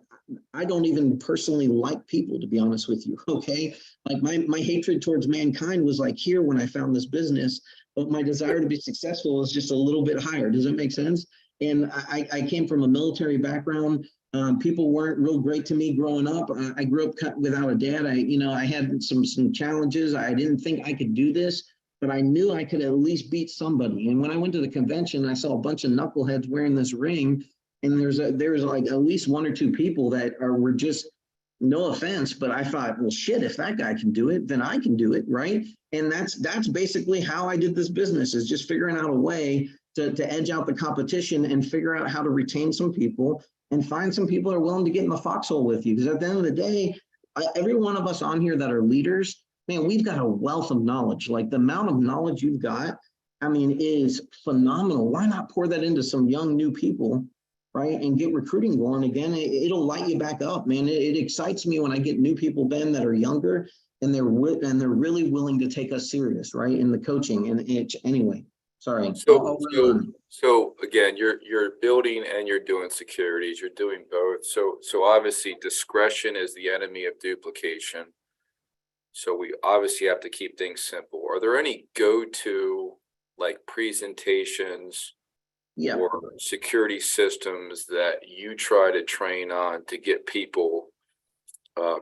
I don't even personally like people, to be honest with you, okay? Like my hatred towards mankind was like here when I found this business, but my desire to be successful is just a little bit higher. Does that make sense? And I came from a military background. People weren't real great to me growing up. I grew up without a dad. I had some challenges. I didn't think I could do this, but I knew I could at least beat somebody. And when I went to the convention, I saw a bunch of knuckleheads wearing this ring, and there's like at least one or two people that were just, no offense, but I thought, well, shit, if that guy can do it, then I can do it, right? And that's basically how I did this business, is just figuring out a way to edge out the competition and figure out how to retain some people and find some people that are willing to get in the foxhole with you. Because at the end of the day, every one of us on here that are leaders, man, we've got a wealth of knowledge. Like the amount of knowledge you've got, is phenomenal. Why not pour that into some young new people, right? And get recruiting going again. It'll light you back up, man. It excites me when I get new people, Ben, that are younger and they're really willing to take us serious, right? In the coaching. And anyway, sorry. So again, you're building and you're doing securities. You're doing both. So obviously discretion is the enemy of duplication. So we obviously have to keep things simple. Are there any go-to like presentations or security systems that you try to train on to get people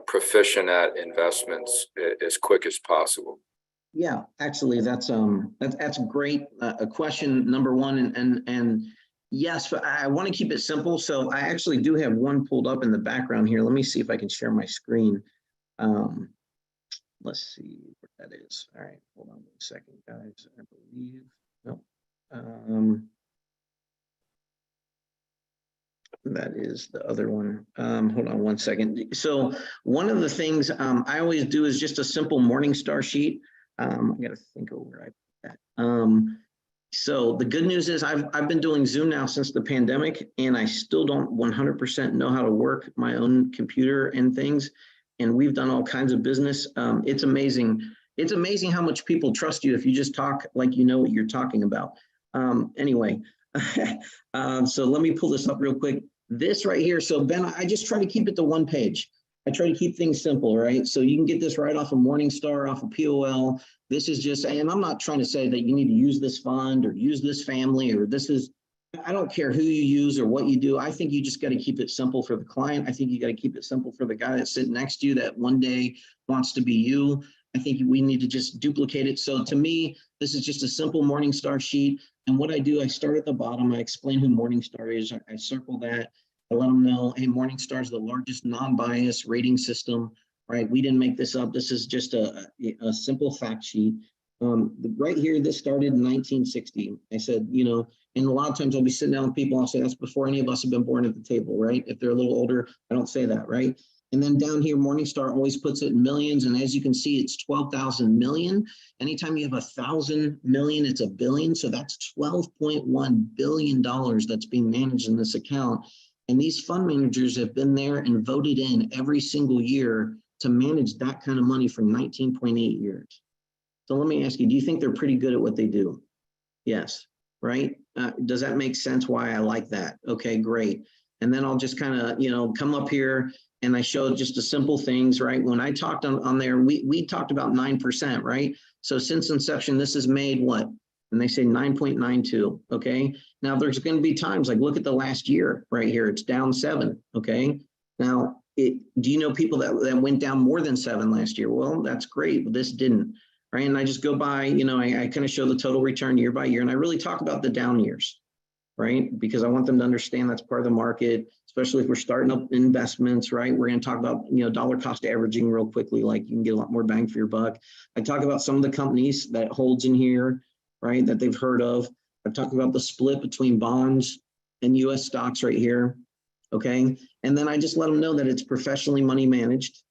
proficient at investments as quick as possible? Yeah, actually, that's great. A question number one, and yes, I want to keep it simple. So I actually do have one pulled up in the background here. Let me see if I can share my screen. Let's see what that is. All right, hold on 1 second, guys. I believe no. That is the other one. Hold on 1 second. So one of the things I always do is just a simple Morningstar sheet. I got to think over where I put So the good news is I've been doing Zoom now since the pandemic, and I still don't 100% know how to work my own computer and things. And we've done all kinds of business. It's amazing. It's amazing how much people trust you if you just talk like you know what you're talking about. Anyway, so let me pull this up real quick. This right here. So Ben, I just try to keep it to one page. I try to keep things simple, right? So you can get this right off of Morningstar, off of POL. This is just, and I'm not trying to say that you need to use this fund or use this family or this is, I don't care who you use or what you do. I think you just got to keep it simple for the client. I think you got to keep it simple for the guy that's sitting next to you that one day wants to be you. I think we need to just duplicate it. So to me, this is just a simple Morningstar sheet. And what I do, I start at the bottom. I explain who Morningstar is. I circle that. I let them know, hey, Morningstar is the largest non-biased rating system, right? We didn't make this up. This is just a simple fact sheet. Right here, this started in 1960. I said, you know, and a lot of times I'll be sitting down with people, I'll say that's before any of us have been born at the table, right? If they're a little older, I don't say that, right? And then down here, Morningstar always puts it in millions. And as you can see, it's 12,000 million. Anytime you have 1,000 million, it's a billion. So that's $12.1 billion that's being managed in this account. And these fund managers have been there and voted in every single year to manage that kind of money for 19.8 years. So let me ask you, do you think they're pretty good at what they do? Yes, right? Does that make sense why I like that? Okay, great. And then I'll just kind of, you know, come up here and I showed just the simple things, right? When I talked on there, we talked about 9%, right? So since inception, this has made what? And they say 9.92, okay? Now there's gonna be times, like look at the last year right here, it's down 7, okay? Now, do you know people that went down more than 7 last year? Well, that's great, but this didn't, right? And I just go by, you know, I kind of show the total return year by year, and I really talk about the down years, right? Because I want them to understand that's part of the market, especially if we're starting up investments, right? We're going to talk about, you know, dollar cost averaging real quickly, like you can get a lot more bang for your buck. I talk about some of the companies that holds in here, right, that they've heard of. I've talked about the split between bonds and US stocks right here, okay? And then I just let them know that it's professionally money managed,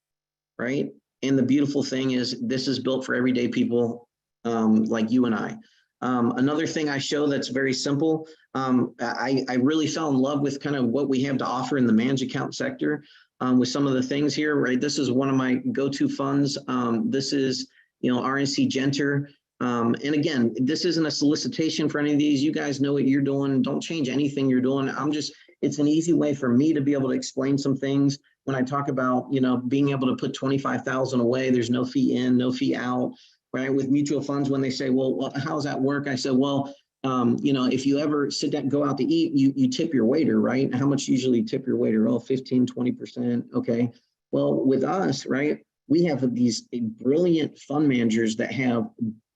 right? And the beautiful thing is this is built for everyday people like you and I. Another thing I show that's very simple, I really fell in love with kind of what we have to offer in the managed account sector with some of the things here, right? This is one of my go-to funds. This is, you know, RNC Genter. And again, this isn't a solicitation for any of these. You guys know what you're doing. Don't change anything you're doing. It's an easy way for me to be able to explain some things. When I talk about, you know, being able to put 25,000 away, there's no fee in, no fee out, right? With mutual funds, when they say, well, how does that work? I said, well, you know, if you ever sit down, go out to eat, you tip your waiter, right? How much usually tip your waiter? Oh, 15, 20%. Okay. Well, with us, right, we have these brilliant fund managers that have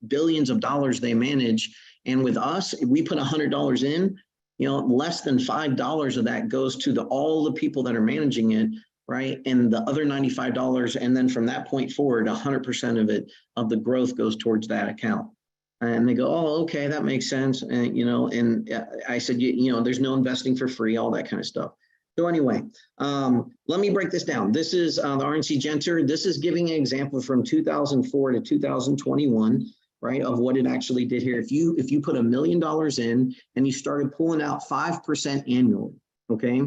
billions of dollars they manage. And with us, if we put $100 in, you know, less than $5 of that goes to all the people that are managing it, right? And the other $95, and then from that point forward, 100% of it, of the growth goes towards that account. And they go, oh, okay, that makes sense. And, you know, and I said, you know, there's no investing for free, all that kind of stuff. So anyway, let me break this down. This is the RNC Genter. This is giving an example from 2004 to 2021. Right, of what it actually did here. If you put $1 million in and you started pulling out 5% annually, okay?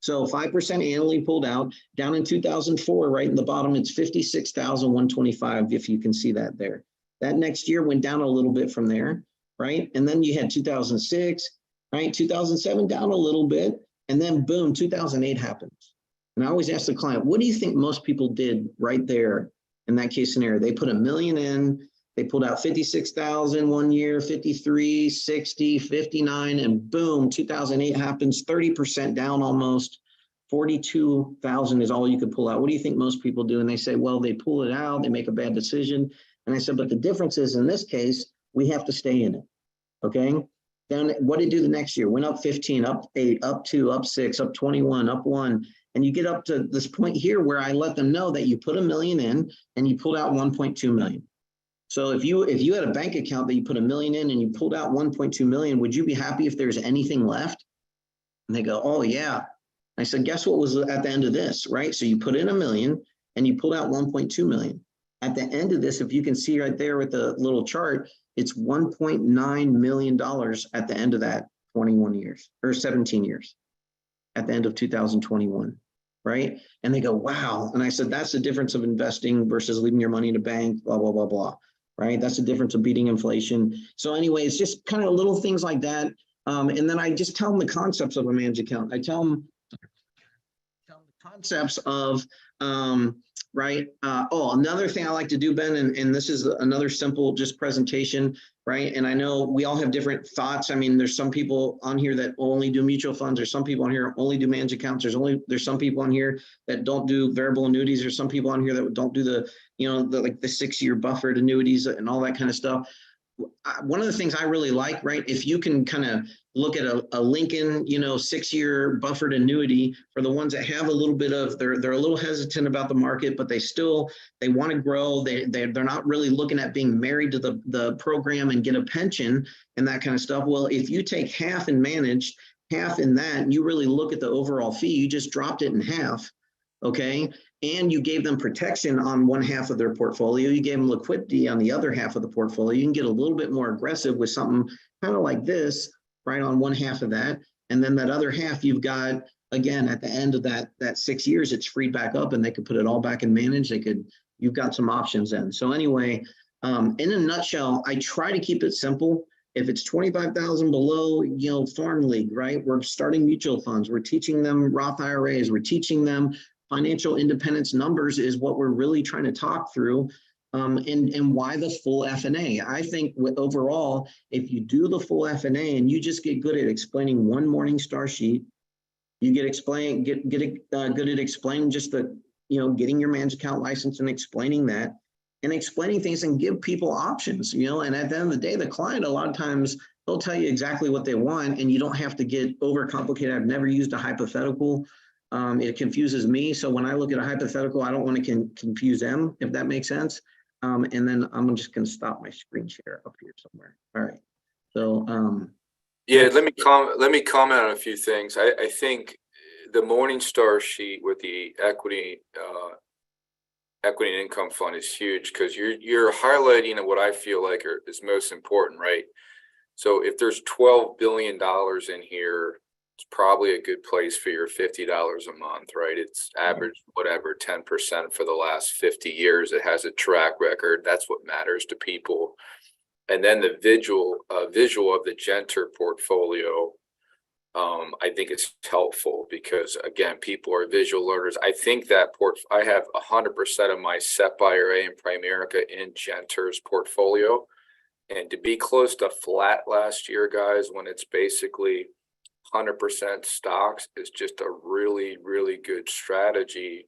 So 5% annually pulled out. Down in 2004, right in the bottom, it's 56,125, if you can see that there. That next year went down a little bit from there, right? And then you had 2006, right? 2007 down a little bit, and then boom, 2008 happens. And I always ask the client, what do you think most people did right there in that case scenario? They put $1 million in. They pulled out 56,000 one year, 53, 60, 59, and boom, 2008 happens, 30% down almost. 42,000 is all you could pull out. What do you think most people do? And they say, well, they pull it out, they make a bad decision. And I said, but the difference is in this case, we have to stay in it, okay? Then what did it do the next year? Went up 15, up 8, up 2, up 6, up 21, up 1. And you get up to this point here where I let them know that you put $1 million in and you pulled out 1.2 million. So if you had a bank account that you put $1 million in and you pulled out 1.2 million, would you be happy if there's anything left? And they go, oh yeah. I said, guess what was at the end of this, right? So you put in $1 million and you pulled out 1.2 million. At the end of this, if you can see right there with the little chart, It's $1.9 million at the end of that 21 years or 17 years at the end of 2021. Right. And they go, wow. And I said, that's the difference of investing versus leaving your money in a bank, blah, blah, blah, blah. Right. That's the difference of beating inflation. So anyways, just kind of little things like that. And then I just tell them the concepts of a managed account. I tell them the concepts of, right. Another thing I like to do, Ben, and this is another simple just presentation, right? And I know we all have different thoughts. I mean, there's some people on here that only do mutual funds. There's some people on here only do managed accounts. There's some people on here that don't do variable annuities. There's some people on here that don't do the, like the 6-year buffered annuities and all that kind of stuff. One of the things I really like, right? If you can kind of look at a Lincoln, 6-year buffered annuity for the ones that have a little bit of, they're a little hesitant about the market, but they want to grow. They're not really looking at being married to the program and get a pension and that kind of stuff. Well, if you take half and manage half in that, and you really look at the overall fee, you just dropped it in half. Okay. And you gave them protection on one half of their portfolio. You gave them liquidity on the other half of the portfolio. You can get a little bit more aggressive with something kind of like this, right, on one half of that. And then that other half, you've got, again, at the end of that 6 years, it's freed back up and they could put it all back and manage. You've got some options then. So anyway, in a nutshell, I try to keep it simple. If it's 25,000 below, farm league, right? We're starting mutual funds. We're teaching them Roth IRAs. We're teaching them financial independence numbers is what we're really trying to talk through, and why the full FNA. I think overall, if you do the full FNA and you just get good at explaining one Morningstar sheet, you get good at explaining just the, getting your managed account license and explaining that and explaining things and give people options, and at the end of the day, the client, a lot of times they'll tell you exactly what they want and you don't have to get overcomplicated. I've never used a hypothetical. It confuses me. So when I look at a hypothetical, I don't want to confuse them, if that makes sense. And then I'm just going to stop my screen share up here somewhere. All right. So, yeah, let me comment on a few things. I think the Morningstar sheet with the equity and income fund is huge because you're highlighting what I feel like is most important, right? So if there's $12 billion in here, it's probably a good place for your $50 a month, right? It's averaged whatever 10% for the last 50 years. It has a track record. That's what matters to people. And then the visual of the Genter portfolio, I think it's helpful because again, people are visual learners. I think that I have 100% of my SEP IRA and Primerica in Genter's portfolio, and to be close to flat last year, guys, when it's basically 100% stocks is just a really, really good strategy.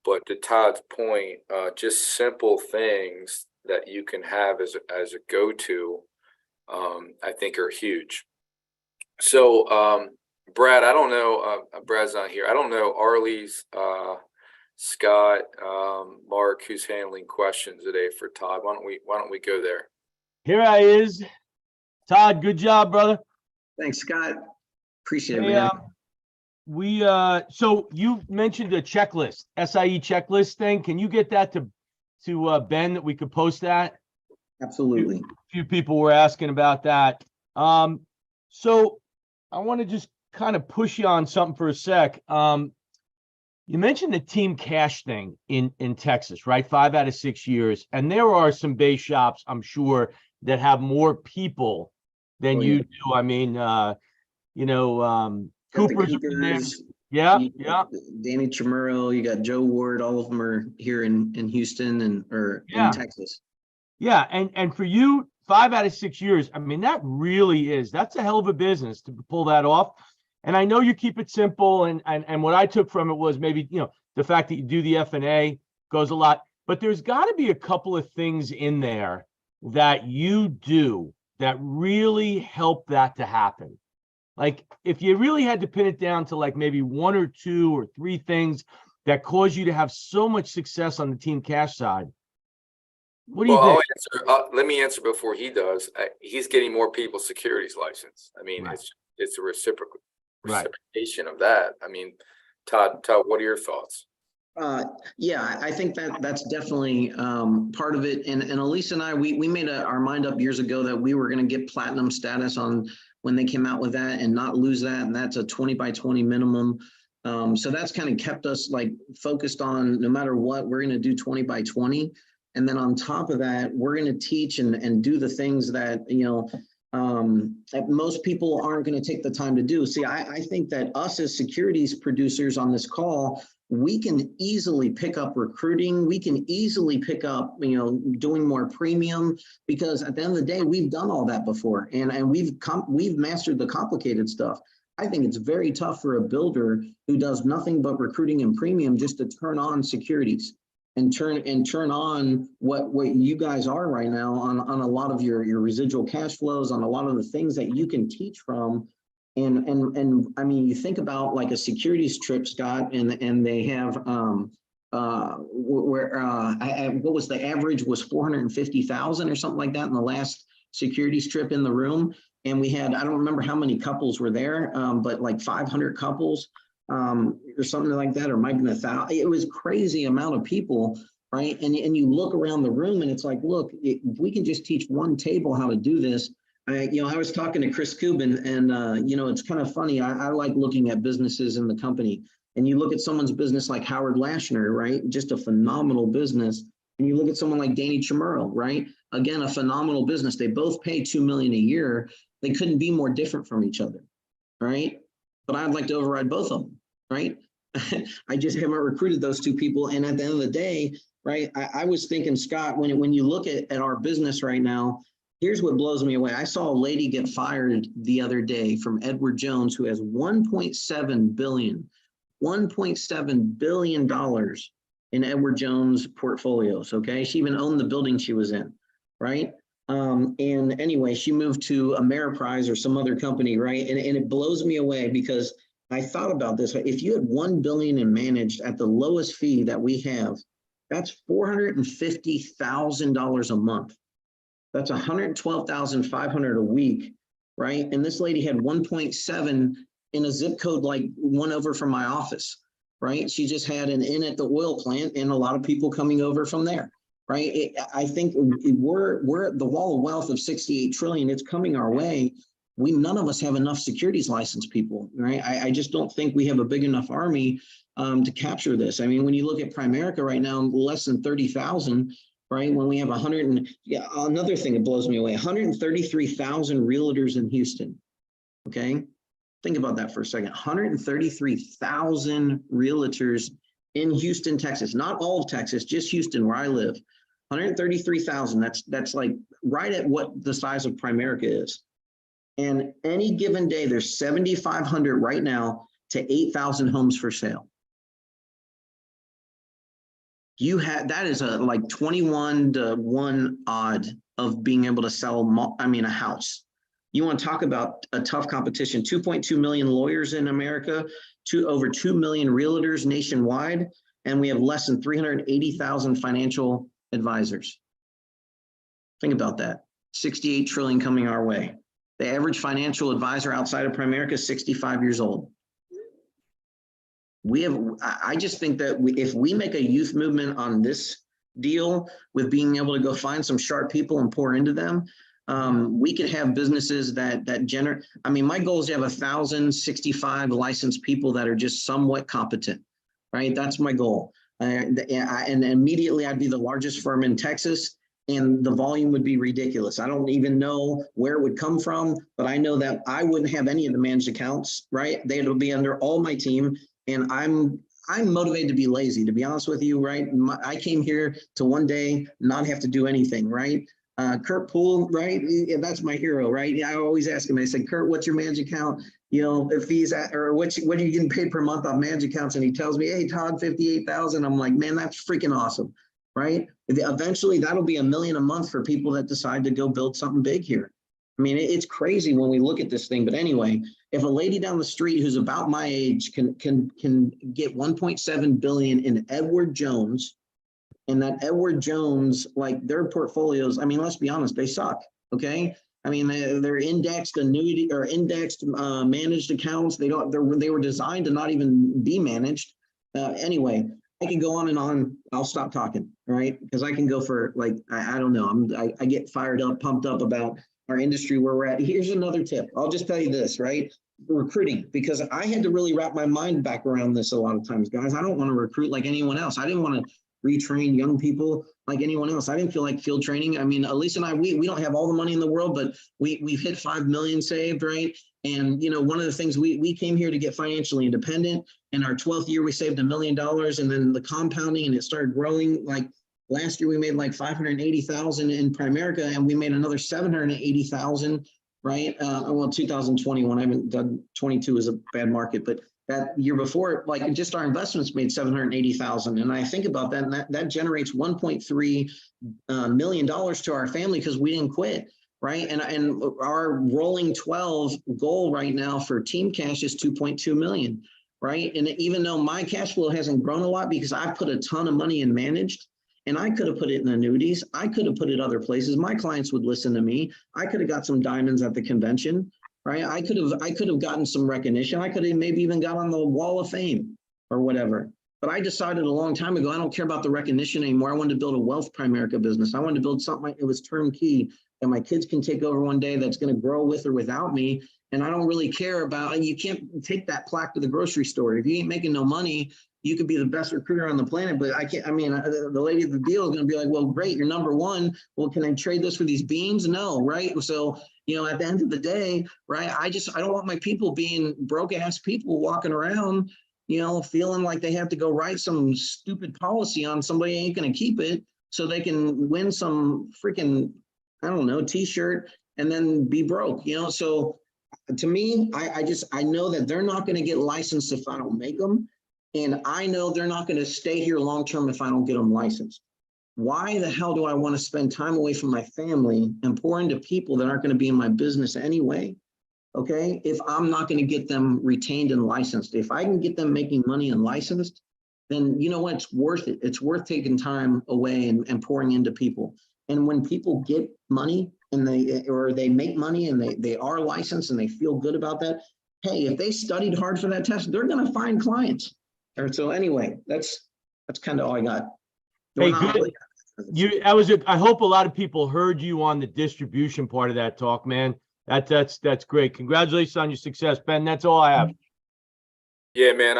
But to Todd's point, just simple things that you can have as a go-to, I think are huge. So, Brad, I don't know, Brad's not here. I don't know, Arlie's, Scott, Mark, who's handling questions today for Todd. Why don't we go there? Here I is. Todd, good job, brother. Thanks, Scott. Appreciate it, man. So you mentioned a checklist, SIE checklist thing. Can you get that to Ben that we could post that? Absolutely. A few people were asking about that. So I want to just kind of push you on something for a sec. You mentioned the team cash thing in Texas, right? 5 out of 6 years. And there are some base shops, I'm sure, that have more people than you do. I mean, Cooper's there. Yeah. Danny Chamorro, you got Joe Ward, all of them are here in Houston in Texas. Yeah, and for you, 5 out of 6 years, I mean, that's a hell of a business to pull that off. And I know you keep it simple, and what I took from it was maybe, the fact that you do the F&A goes a lot, but there's got to be a couple of things in there that you do that really help that to happen. Like if you really had to pin it down to like maybe 1 or 2 or 3 things that cause you to have so much success on the team cash side, what do you think? Let me answer before he does. He's getting more people securities license. I mean, Right. it's a reciprocation of that. I mean, Todd, what are your thoughts? Yeah, I think that's definitely part of it. And Elise and I, we made our mind up years ago that we were going to get platinum status on when they came out with that and not lose that. And that's a 20 by 20 minimum. So that's kind of kept us like focused on no matter what, we're going to do 20 by 20. And then on top of that, we're going to teach and do the things that, that most people aren't going to take the time to do. See, I think that us as securities producers on this call, we can easily pick up recruiting. We can easily pick up, doing more premium, because at the end of the day, we've done all that before, and we've mastered the complicated stuff. I think it's very tough for a builder who does nothing but recruiting and premium just to turn on securities and turn on what you guys are right now on a lot of your residual cash flows, on a lot of the things that you can teach from. And I mean, you think about like a securities trip, Scott, and they have what was the average was 450,000 or something like that in the last securities trip in the room. And we had, I don't remember how many couples were there, but like 500 couples or something like that, or might have been 1,000. It was crazy amount of people, right? And you look around the room and it's like, look, if we can just teach one table how to do this. I was talking to Chris Kubin, and it's kind of funny. I like looking at businesses in the company, and you look at someone's business like Howard Lashner, right? Just a phenomenal business. And you look at someone like Danny Chimurro, right? Again, a phenomenal business. They both pay $2 million a year. They couldn't be more different from each other, right? But I'd like to override both of them, right? I just haven't recruited those two people. And at the end of the day, right, I was thinking, Scott, when you look at our business right now, here's what blows me away. I saw a lady get fired the other day from Edward Jones, who has $1.7 billion in Edward Jones portfolios. Okay. She even owned the building she was in. Right. And anyway, she moved to Ameriprise or some other company. Right. And it blows me away because I thought about this. If you had $1 billion in managed at the lowest fee that we have, that's $450,000 a month. That's $112,500 a week, right? And this lady had 1.7 in a zip code like one over from my office, right? She just had an in at the oil plant and a lot of people coming over from there, right? I think we're at the wall of wealth of 68 trillion. It's coming our way. None of us have enough securities license people, right? I just don't think we have a big enough army to capture this. I mean, when you look at Primerica right now, less than 30,000. Right, when we have another thing that blows me away, 133,000 realtors in Houston. Okay, think about that for a second. 133,000 realtors in Houston, Texas. Not all of Texas, just Houston, where I live. 133,000. That's like right at what the size of Primerica is. And any given day, there's 7,500 right now to 8,000 homes for sale. That is a like 21 to 1 odd of being able to sell, a house. You want to talk about a tough competition, 2.2 million lawyers in America, over 2 million realtors nationwide, and we have less than 380,000 financial advisors. Think about that, 68 trillion coming our way. The average financial advisor outside of Primerica is 65 years old. I just think that if we make a youth movement on this deal with being able to go find some sharp people and pour into them, we could have businesses that generate. I mean, my goal is to have 1,065 licensed people that are just somewhat competent, right? That's my goal. And immediately I'd be the largest firm in Texas, and the volume would be ridiculous. I don't even know where it would come from, but I know that I wouldn't have any of the managed accounts, right? They would be under all my team. And I'm motivated to be lazy, to be honest with you, right? I came here to one day not have to do anything, right? Kurt Poole, right? That's my hero, right? I always ask him, I said, Kurt, what's your managed account? If he's at, or what are you getting paid per month off managed accounts? And he tells me, hey, Todd, 58,000. I'm like, man, that's freaking awesome, right? Eventually that'll be $1 million a month for people that decide to go build something big here. I mean, it's crazy when we look at this thing, but anyway, if a lady down the street who's about my age can get 1.7 billion in Edward Jones, and that Edward Jones, like their portfolios, I mean, let's be honest, they suck. Okay. I mean, they're indexed annuity or indexed managed accounts. They were designed to not even be managed. Anyway, I can go on and on. I'll stop talking, right? Because I can go for like, I don't know. I get fired up, pumped up about our industry where we're at. Here's another tip. I'll just tell you this, right? Recruiting, because I had to really wrap my mind back around this a lot of times, guys. I don't want to recruit like anyone else. I didn't want to retrain young people like anyone else. I didn't feel like field training. I mean, Elisa and I, we don't have all the money in the world, but we've hit 5 million saved, right? And, you know, one of the things we came here to get financially independent. In our 12th year, we saved $1 million, and then the compounding, and it started growing. Like last year, we made like 580,000 in Primerica, and we made another 780,000, right? Well, 2021, I haven't done 22 is a bad market, but that year before, like just our investments made 780,000. And I think about that, and that generates $1.3 million to our family because we didn't quit. Right. And our rolling 12 goal right now for team cash is 2.2 million. Right. And even though my cash flow hasn't grown a lot because I've put a ton of money in managed, and I could have put it in annuities. I could have put it other places. My clients would listen to me. I could have got some diamonds at the convention. Right. I could have gotten some recognition. I could have maybe even got on the wall of fame or whatever. But I decided a long time ago, I don't care about the recognition anymore. I wanted to build a wealth Primerica business. I wanted to build something, it was turnkey, that my kids can take over one day, that's going to grow with or without me. And I don't really care about, and you can't take that plaque to the grocery store. If you ain't making no money, you could be the best recruiter on the planet, but I can't, I mean, the lady at the deal is going to be like, well, great, you're number one. Well, can I trade this for these beans? No, right? So, you know, at the end of the day, right, I don't want my people being broke ass people walking around, you know, feeling like they have to go write some stupid policy on somebody ain't going to keep it so they can win some freaking, I don't know, t-shirt and then be broke, you know? So to me, I know that they're not going to get licensed if I don't make them. And I know they're not going to stay here long-term if I don't get them licensed. Why the hell do I want to spend time away from my family and pour into people that aren't going to be in my business anyway? Okay. If I'm not going to get them retained and licensed, if I can get them making money and licensed, then you know what? It's worth it. It's worth taking time away and pouring into people. And when people get money and they make money and they are licensed and they feel good about that, hey, if they studied hard for that test, they're going to find clients. So anyway, that's kind of all I got. Hey, good. I hope a lot of people heard you on the distribution part of that talk, man. That's great. Congratulations on your success, Ben. That's all I have. Yeah, man.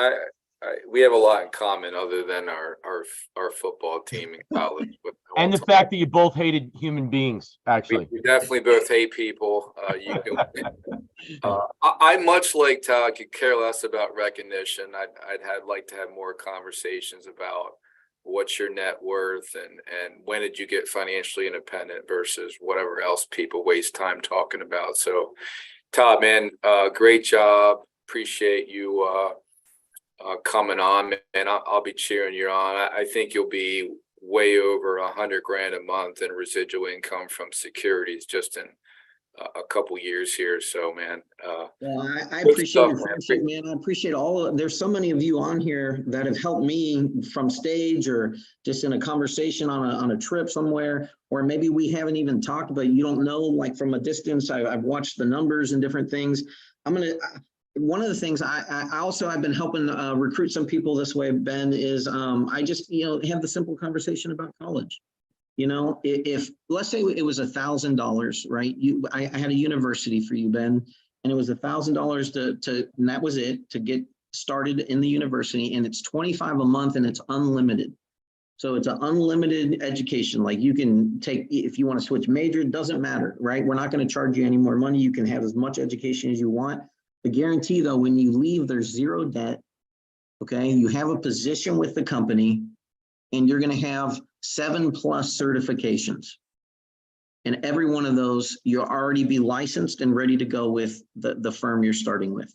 We have a lot in common other than our football team in college. And the fact that you both hated human beings, actually. We definitely both hate people. I much like Todd could care less about recognition. I'd like to have more conversations about what's your net worth and when did you get financially independent versus whatever else people waste time talking about. So Todd, man, great job. Appreciate you coming on, and I'll be cheering you on. I think you'll be way over $100,000 a month in residual income from securities just in a couple years here. So, man, well, I appreciate your friendship, man. I appreciate there's so many of you on here that have helped me from stage or just in a conversation on a trip somewhere, or maybe we haven't even talked, but you don't know, like from a distance. I've watched the numbers and different things. One of the things I've been helping recruit some people this way, Ben, is I just, have the simple conversation about college. If let's say it was $1,000, right? I had a university for you, Ben, and it was $1,000 and that was it to get started in the university, and it's $25 a month and it's unlimited. So it's an unlimited education. Like you can take, if you want to switch major, it doesn't matter, right? We're not going to charge you any more money. You can have as much education as you want. The guarantee though, when you leave, there's zero debt. Okay. You have a position with the company and you're going to have 7+ certifications. And every one of those, you'll already be licensed and ready to go with the firm you're starting with.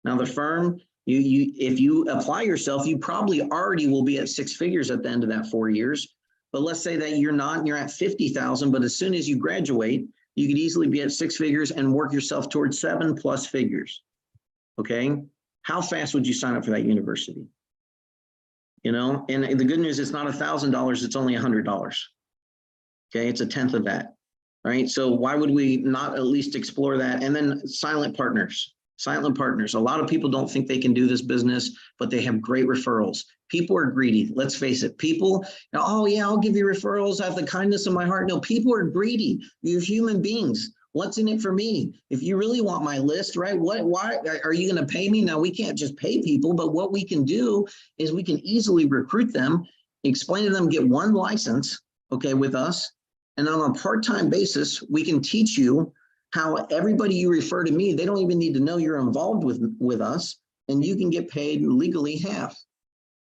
Now the firm, if you apply yourself, you probably already will be at 6 figures at the end of that 4 years. But let's say that you're not, and you're at 50,000, but as soon as you graduate, you could easily be at 6 figures and work yourself towards 7+ figures. Okay. How fast would you sign up for that university? And the good news is not $1,000. It's only $100. Okay. It's 1/10 of that. Right. So why would we not at least explore that? And then silent partners. Silent partners. A lot of people don't think they can do this business, but they have great referrals. People are greedy. Let's face it. People, oh yeah, I'll give you referrals. I have the kindness of my heart. No, people are greedy. You're human beings. What's in it for me? If you really want my list, right? Why are you going to pay me? Now, we can't just pay people, but what we can do is we can easily recruit them, explain to them, get one license, okay, with us. And on a part-time basis, we can teach you how everybody you refer to me, they don't even need to know you're involved with us, and you can get paid legally half,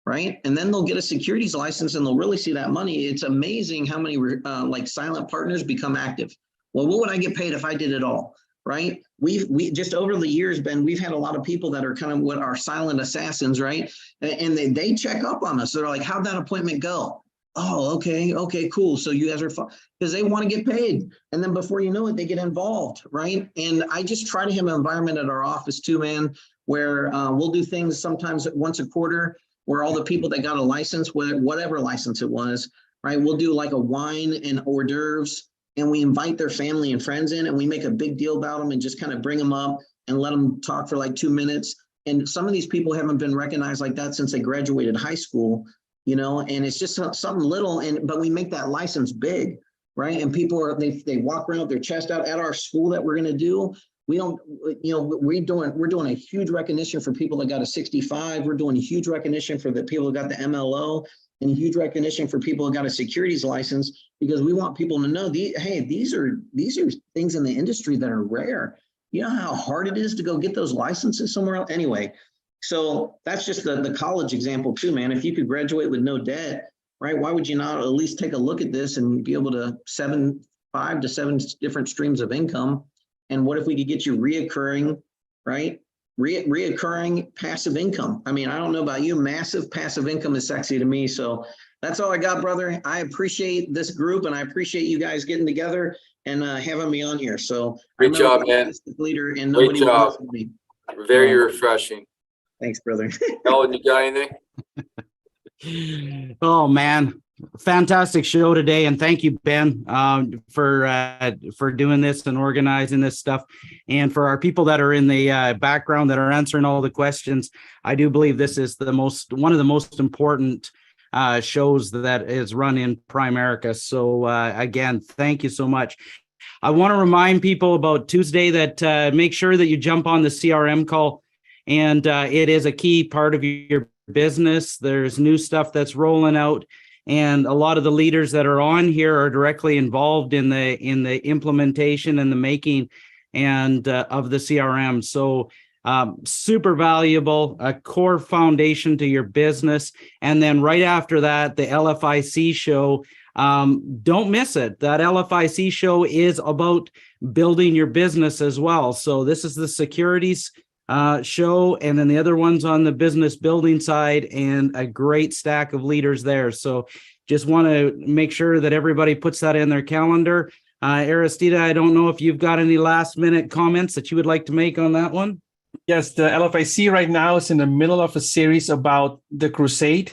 right? And then they'll get a securities license and they'll really see that money. It's amazing how many like silent partners become active. Well, what would I get paid if I did it all, right? We just over the years, Ben, we've had a lot of people that are kind of what are silent assassins, right? And they check up on us. They're like, how'd that appointment go? Oh, okay, cool. So you guys are fun, because they want to get paid. And then before you know it, they get involved, right? And I just try to have an environment at our office too, man, where we'll do things sometimes once a quarter where all the people that got a license, whatever license it was, right? We'll do like a wine and hors d'oeuvres, and we invite their family and friends in, and we make a big deal about them and just kind of bring them up and let them talk for like 2 minutes. And some of these people haven't been recognized like that since they graduated high school, you know, and it's just something little, but we make that license big, right? And people they walk around with their chest out at our school that we're going to do. We don't, you know, we're doing a huge recognition for people that got a 65. We're doing a huge recognition for the people that got the MLO, and a huge recognition for people who got a securities license, because we want people to know these are things in the industry that are rare. You know how hard it is to go get those licenses somewhere else? Anyway, so that's just the college example too, man. If you could graduate with no debt, right? Why would you not at least take a look at this and be able to 5 to 7 different streams of income? And what if we could get you reoccurring, right? Reoccurring passive income. I mean, I don't know about you, massive passive income is sexy to me. So that's all I got, brother. I appreciate this group, and I appreciate you guys getting together and having me on here. So Great job, man. Leader, and Great nobody job. will me. Very refreshing. Thanks, brother. Ellen, you got anything? Oh man, fantastic show today, and thank you, Ben, for doing this and organizing this stuff, and for our people that are in the background that are answering all the questions. I do believe this is one of the most important shows that is run in Primerica. So again, thank you so much. I want to remind people about Tuesday that make sure that you jump on the CRM call, and it is a key part of your business. There's new stuff that's rolling out, and a lot of the leaders that are on here are directly involved in the implementation and the making and of the CRM. So super valuable, a core foundation to your business. And then right after that, the LFIC show. Don't miss it. That LFIC show is about building your business as well. So this is the securities show, and then the other one's on the business building side, and a great stack of leaders there. So just want to make sure that everybody puts that in their calendar. Aristida, I don't know if you've got any last minute comments that you would like to make on that one. Yes, the LFIC right now is in the middle of a series about the crusade.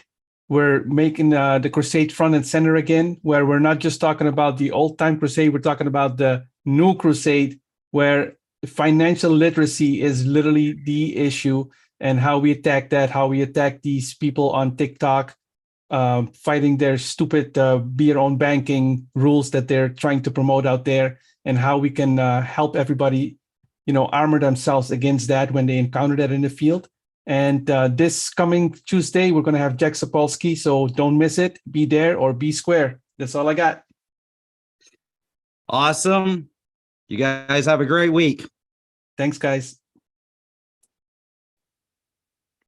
We're making the crusade front and center again, where we're not just talking about the old time crusade, we're talking about the new crusade, where financial literacy is literally the issue, and how we attack that, how we attack these people on TikTok, fighting their stupid be your own banking rules that they're trying to promote out there, and how we can help everybody, armor themselves against that when they encounter that in the field. And this coming Tuesday, we're going to have Jack Sapolsky, so don't miss it. Be there or be square. That's all I got. Awesome. You guys have a great week. Thanks, guys.